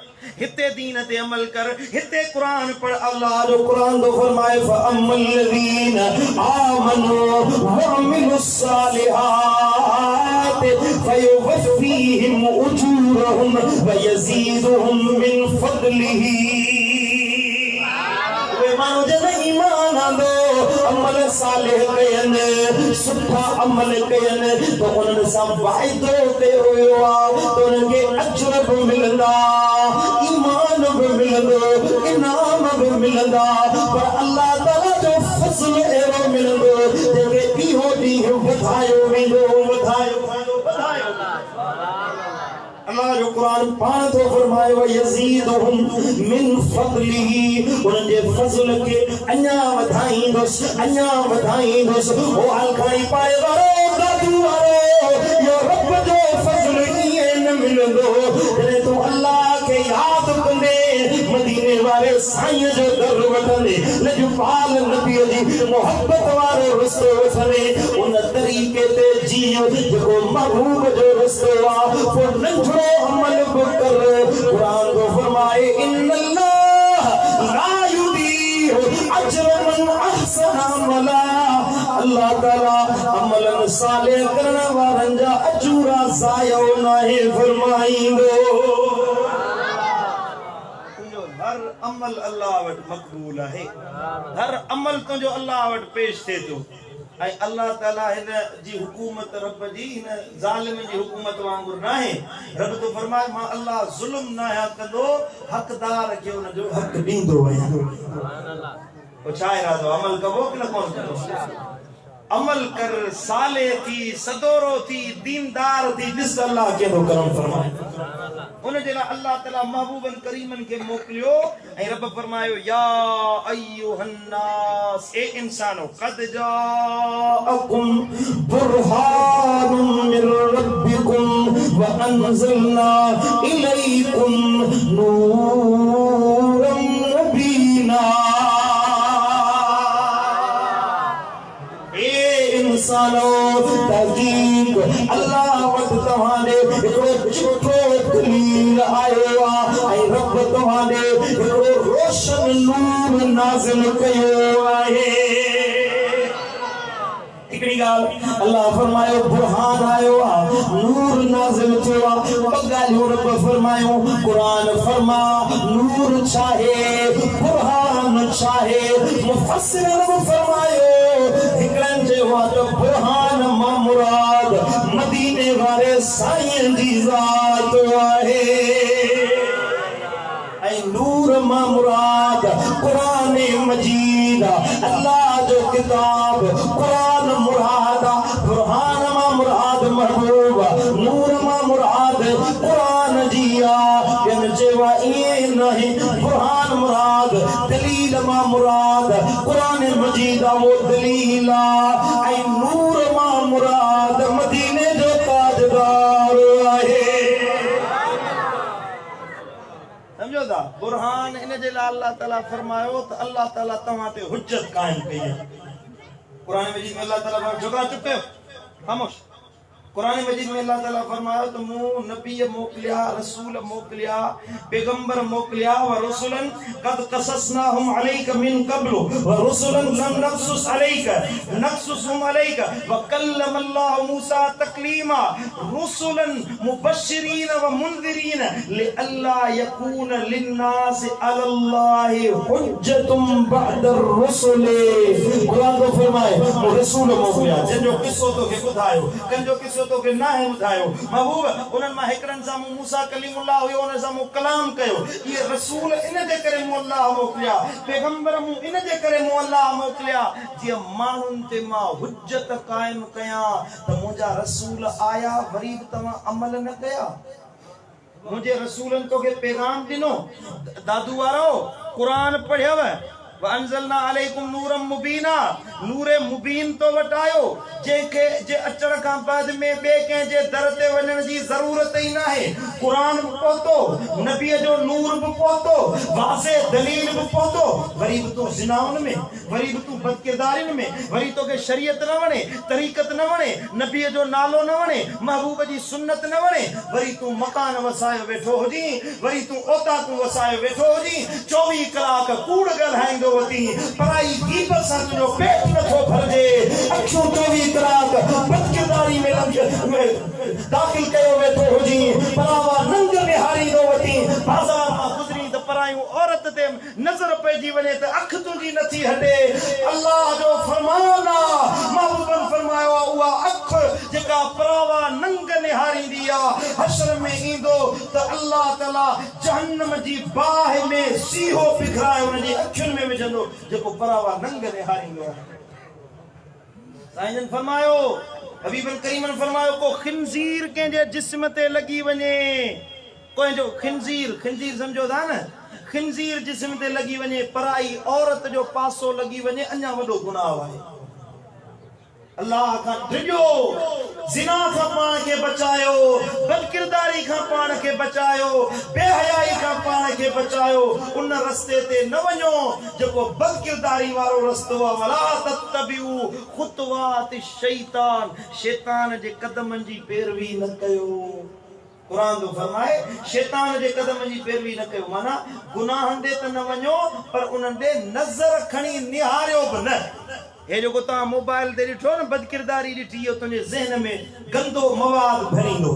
हिते दीन ते अमल कर हिते कुरान पढ़ अल्लाह जो कुरान तो फरमाए फअम्मल लज़ीन आमनू वअमिलुस सालिहात फयुवफ़ीहिम उजूरहुम वयज़ीदुहुम मिन फ़ज़लिही वे मानो जन ईमान आंदो अमल सालिह कयन सुठा अमल कयन तो उन्हनि सां वाइदो कयो वियो आहे तो उन्हनि खे अजर बि मिलंदा ईमान बि मिलंदो इनाम बि मिलंदा पर अल्लाह ताला जो फज़ल अहिड़ो मिलंदो जंहिंखे इहो ॾींहुं वधायो वेंदो वधायो अल्लाह जो कुरान पाण तो फरमाए व यज़ीदुहुम मिन फज़लिही उन्हनि जे फज़ल खे अञा वधाईंदुसि ओ अलखाई पाए वारो दादू वारो यो रब जो फज़ल ईअं न मिलंदो जॾहिं तूं अल्लाह खे यादि कंदे मदीने वारे साईं जो दर वठंदे लजपाल नबीअ जी मोहब्बत वारो रस्तो वठंदे उन तरीक़े ते जीउ जेको महबूब जो रस्तो आहे पोइ नंढड़ो अमल बि कर क़ुरान को फरमाए इन्नल्लाह ला युदीउ अजर मन अहसन अमला अल्लाह ताला अमलन साले करण वारनि जा अजूरा ज़ायो नाहे फरमाईंदो हर अमल अल्लाह वट मक़बूल है हर अमल तुंहिंजो अल्लाह वट पेश थे तो ऐं अल्लाह ताला हिन जी हुकूमत रब जी हिन ज़ालिम जी हुकूमत वांगुर नाहे रब तो फरमाए मां अल्लाह ज़ुल्म न कंदो हक़दार खे उन जो हक़ ॾींदो आहियां ओ छा इरादो अमल कबो कि न कोन कबो अमल कर साले थी सदोरो थी दीनदार थी ॾिस अल्लाह केॾो करम फरमाए उन जे लाइ अल्लाह ताला महबूबन करीमन खे मोकिलियो ऐं रब फरमायो या अय्युहन नास ए इंसानो क़द जाअकुम बुरहानुम मिर रब्बिकुम व अनज़लना इलैकुम नूरम मुबीना इंसानो तहकीक अल्लाह वट तव्हांजे हिकिड़ो चिठो दलील आयो आहे ऐं रब तव्हांजे हिकिड़ो रोशन नूर नाज़िल कयो आहे हिकिड़ी ॻाल्हि अल्लाह फरमायो बुरहान आयो आहे नूर नाज़िल थियो आहे ॿ ॻाल्हियूं रब फरमायो क़ुरान फरमा नूर छाहे बुरहान छाहे मुफ़स्सिर रब फरमायो हिकड़नि जे वक़्त बुरहान मां मुराद मदीने वारे साईं जी ज़ात आहे ऐं नूर मां मुराद क़ुरान मजीद अल्लाह जो किताब क़ुरान मुराद बुरहान मां मुराद महबूब नूर मां मुराद क़ुरान जी आहे चयो ईअं नहीं बुरहान मुराद दलील मां मुराद क़ुरान मजीद वो दलील ऐं नूर मां मुराद मदीने जो ताजदार आहे समझो था बुरहान इन जे लाइ अल्लाह ताला फरमायो त अल्लाह ताला तव्हां ते हुज्जत कायम कई आहे क़ुरान मजीद में अल्लाह ताला झगड़ा चुप कयो खामोश कुरान मजीद में अल्लाह ताला फरमायो तो मु नबी मोकलिया रसूल मोकलिया पैगंबर मोकलिया व रसूलन कद कससनाहुम अलैका मिन क़ब्ल व रसूलन लम नक़्सुसहुम अलैका व कल्लम अल्लाह मूसा तकलीमा रसूलन मुबश्शिरीन व मुनज़िरीन लिअल्ला यकून लिन्नास अलल्लाहि हुज्जतुम बअद रुसूल कुरान को फरमाए रसूल मोकलिया जंहिंजो किस्सो तो के ॿुधायो कंजो किस्सो तो के ना है बुधायो महबूब उनन मा हिकड़न सामू मूसा कलीमुल्लाह हुयो उन सामू कलाम कयो ये रसूल इन जे करे मु अल्लाह मोकलिया पैगंबर मु इन जे करे मु अल्लाह मोकलिया जे मानुन ते मा हुज्जत कायम कया त मुजा रसूल आया वरी तवा अमल न कया मुझे रसूलन तो के पैगाम दिनो दादू वारो कुरान पढ़ियो व अंज़लना अलैकुम नूरम मुबीना नूरे मुबीन तो वटायो जेके जे अचण का बाद में बे के जे दर ते वणन जी जरूरत ही ना है कुरान पहुतो नबी जो नूर भी पहुतो वासे दलील भी पहुतो वरी भी तो जिनाउन में वरी भी तू बदकिरदारिन में वरी तो के शरीयत न वणे तरीकत न वणे नबी जो नालो न वणे महबूब जी सुन्नत न वणे वरी तू मकान वसायो वेठो होजी वरी तू ओता तू वसायो वेठो होजी 24 कलाक कूड़ गलहाइंदो वती पराई गीबत सां जो पेट नथो भरजे अखियूं 24 कलाक बदकिरदारी में दाखिल कयो वेठो होजी परावा नंग निहारी दो वती बाजार मां गुजरी त परायूं औरत ते नजर पइजी वने त अख तुंहिंजी नथी हटे अल्लाह जो फरमान महबूबन फरमायो जेका परावा नंग निहारींदी आ हशर में ईंदो त अल्लाह ताला जहन्नम जी बाह में सीहो पिघराए उन जी अखियुनि में विझंदो जेको परावा नंग निहारींदो आहे। साईं फरमायो हबीबन करीमन फरमायो को खिंजीर के जे जिस्म ते लगी वने कोई जो खिंजीर समझो था न खिंजीर जिस्म ते लगी वने पराई औरत जो पासो लगी वने अन्या वडो गुनाह आहे। अल्लाह का ड्रिजो जिना का पान के बचायो बदकिरदारी का पान के बचायो बेहयाई का पान के बचायो उन रस्ते ते न वञो जेको बदकिरदारी वारो रस्तो आहे। वला तत्तबिउ खुतवात शैतान शैतान जे कदमनि जी पैरवी न कयो। कुरान तो फरमाए शैतान जे कदम जी पैरवी न कयो माना गुनाहन दे त न वञो पर उन्हनि दे नज़र खणी निहारियो बि न। हे जो ता मोबाइल दे ॾिठो न बदकिरदारी ॾिठी हो तुंहिंजे ज़हन में गंदो मवाद भरींदो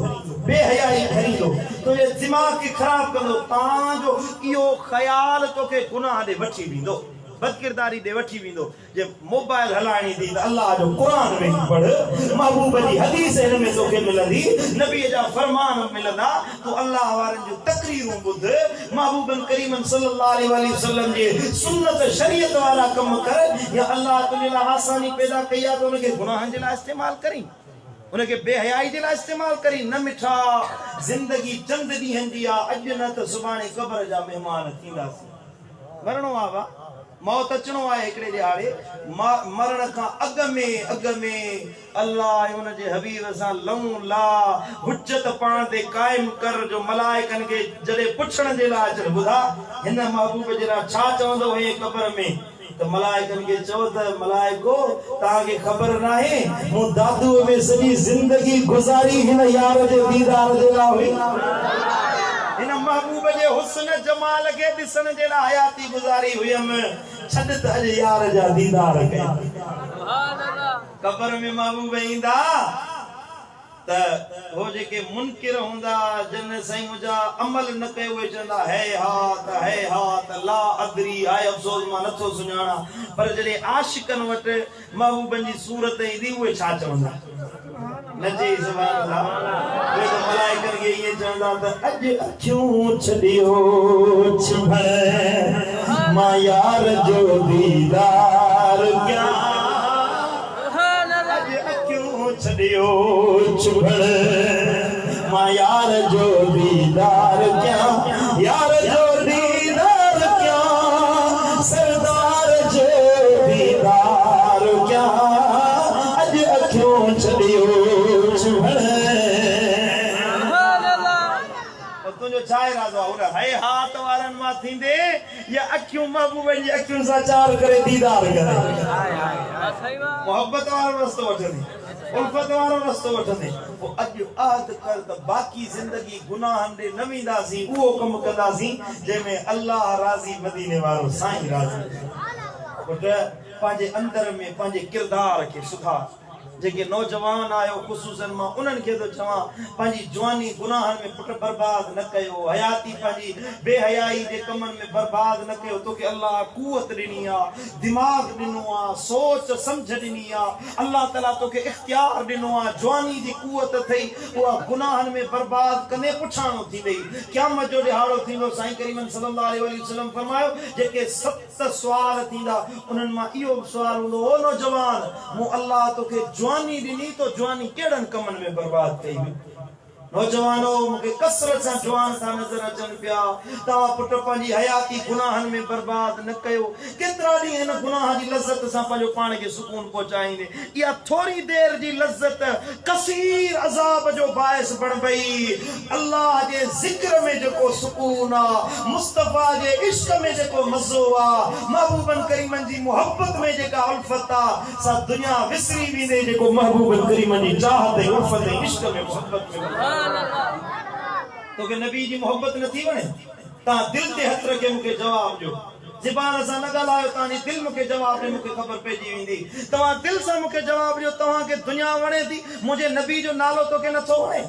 बेहयाई भरींदो तुंहिंजे दिमाग़ खे ख़राब कंदो तव्हांजो इहो ख़्याल तोखे गुनाह ॾे वठी वेंदो बदकिरदारी दे वठी वेंदो। जे मोबाइल हलाइणी थी त अल्लाह जो कुरान में पढ़ महबूब जी हदीस हिन में तोखे मिलंदी नबी जा फरमान मिलंदा तू अल्लाह वारनि जूं तकरीरूं ॿुध महबूबन करीमन सल्लल्लाहु अलैहि वसल्लम जे सुन्नत शरीयत वारा कम कर या अल्लाह तुंहिंजे लाइ आसानी पैदा कई आहे त उनखे गुनाहनि जे लाइ इस्तेमाल करी उनखे बेहयाई जे लाइ इस्तेमाल करी न मिठा ज़िंदगी चंद ॾींहंनि जी आहे अॼु न त सुभाणे क़ब्र जा महिमान थींदासीं मरणो आहे मौत अचणो आहे हिकिड़े ॾियारे मरण खां अॻ में अल्लाह उन जे हबीब सां लऊं ला हुज्जत पाण ते क़ाइम कर जो मलाइकनि खे जॾहिं पुछण जे लाइ अचनि ॿुधा हिन महबूब जे लाइ छा चवंदो हे क़ब्र में त मलाइकनि खे चओ त मलाइको तव्हांखे ख़बर नाहे मूं दादूअ में सॼी ज़िंदगी गुज़ारी हिन यार जे दीदार जे लाइ हुई इन महबूब जे हुस्न जमाल के दिसन जे लाइ हयाती गुज़ारी हुयमि छॾ त अॼु यार जा दीदार कया। सुभान अल्लाह क़ब्र में महबूब ईंदा त हो जेके मुनकिर हूंदा जिन साईं मुंहिंजा अमल न कयो उहे चवंदा है हा ला अदरी हाय अफ़सोस मां नथो सुञाणा पर जॾहिं आशिकनि वटि महबूबनि जी सूरत ईंदी उहे छा चवंदा नचे सुभान अल्लाह वे तो मलाइकन के ये चवंदा त अॼु अखियूं छॾियो छिभण मां यार जो दीदार क्या अॼु अखियूं छॾियो छिभण मां यार जो दीदार क्या यार जो दीदार क्या सरदार जो दीदार क्या अॼु अखियूं छॾियो तुंहिंजो छा इरादो आहे उन है हाथ वारनि मां थींदे या अखियूं महबूबनि जी अखियुनि सां चार करे दीदार करे मोहब्बत वारो रस्तो वठंदी उल्फत वारो रस्तो वठंदी पोइ अॼु आहद कर त बाक़ी ज़िंदगी गुनाहनि ॾे न वेंदासीं उहो कमु कंदासीं जंहिंमें अल्लाह राज़ी मदीने वारो साईं राज़ी पुट पंहिंजे अंदर में पंहिंजे किरदार खे सुधार जेके नौजवान आयो ख़ुसूसन मां उन्हनि खे थो चवां पंहिंजी जवानी गुनाहनि में पुट बर्बाद न कयो हयाती पंहिंजी बेहयाई जे कमनि में बर्बाद न कयो तोखे अल्लाह कुवत ॾिनी आहे दिमाग़ ॾिनो आहे सोच सम्झ ॾिनी आहे अल्लाह ताला तोखे इख्तियार ॾिनो आहे जवानी जी कुवत अथई उहा गुनाहनि में बर्बाद कंदे पुछाणो थींदई क़यामत जो ॾिहाड़ो थींदो साईं करीमन सल्लल्लाहु अलैहि वसल्लम फरमायो जेके 7 सुवाल थींदा उन्हनि मां इहो सुवाल हूंदो ओ नौजवान मूं अल्लाह तोखे जवानी ॾिनी तो जवानी केड़नि कमनि में बर्बाद कई हुई नौजवानो मूंखे कसरत सां जवान था नज़र अचनि पिया तव्हां पुट पंहिंजी हयाती गुनाहनि में बर्बाद न कयो केतिरा ॾींहं हिन गुनाह जी लज़त सां पंहिंजो पाण खे सुकून पहुचाईंदे इहा थोरी देरि जी लज़त कसीर अज़ाब जो बाइस बणबई अल्लाह जे ज़िक्र में जेको सुकून आहे मुस्तफ़ा जे इश्क में जेको मज़ो आहे महबूबन करीमन जी मोहब्बत में जेका उल्फत आहे सा दुनिया विसरी वेंदे जेको महबूबन करीमन जी चाहत ऐं उल्फत ऐं इश्क में मोहब्बत में तो के नबी जी मोहब्बत न थी वणे ता दिल ते हथ रखे मुके जवाब जो ज़बान सा न गालायो तानी दिल मुके जवाब दे मुके खबर पेजी वेंदी तवा दिल सा मुके जवाब जो तवा के दुनिया वणे थी मुझे नबी जो नालो तो के नथो वणे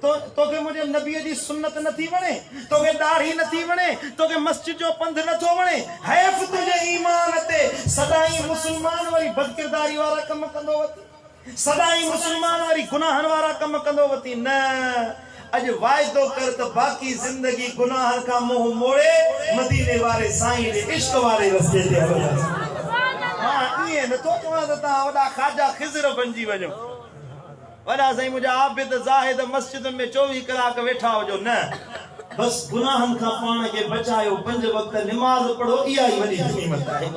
तो के मुझे नबी जी सुन्नत न थी वणे तो के दाढ़ी न थी वणे तो के मस्जिद जो पंध न थो वणे हैफ तुझे ईमान ते सदाई मुसलमान वाली बदकिरदारी वाला कम कंदो वती सदाई मुसलमान वारी गुनाहन वारा कम कंदो वती न अज वायदो कर त बाकी जिंदगी गुनाह का मुंह मोड़े मदीने वाले साईं दे इश्क वाले रस्ते ते हलंदा। हां ये न तो चवा त वडा खाजा खिजर बनजी वजो वडा साईं मुजा आबिद जाहिद मस्जिद में 24 कलाक वेठा हो जो न बस गुनाहन का पाण के बचायो 5 वक्त नमाज पढ़ो इया ही वडी गनीमत है।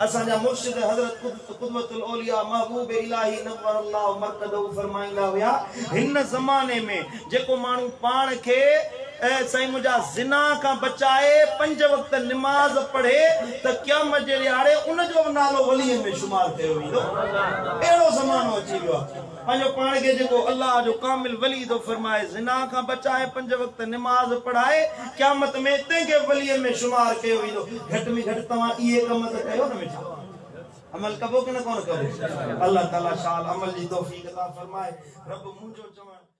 असा जा मुर्शिद हजरत कुदवतुल औलिया महबूब इलाही नवर अल्लाह मरकदो फरमाइंदा हुआ हिन जमाने में जेको मानू पाण के सही मुजा जिना का बचाए 5 वक्त नमाज पढ़े त क़यामत जे ॾियारे उन जो नालो वली में शुमार कयो वेंदो। एड़ो ज़मानो अची वियो पंजो पाण के जेको अल्लाह जो कामिल वली दो फरमाए जिना का बचाए 5 वक्त नमाज पढ़ाए क़यामत में तेके वली में शुमार कयो वेंदो। घट में घट तवा इए कम त कयो न मिठा अमल कबो कि न कोन कबो। अल्लाह ताला शाल अमल जी तौफीक अता फरमाए। रब मुंजो चवण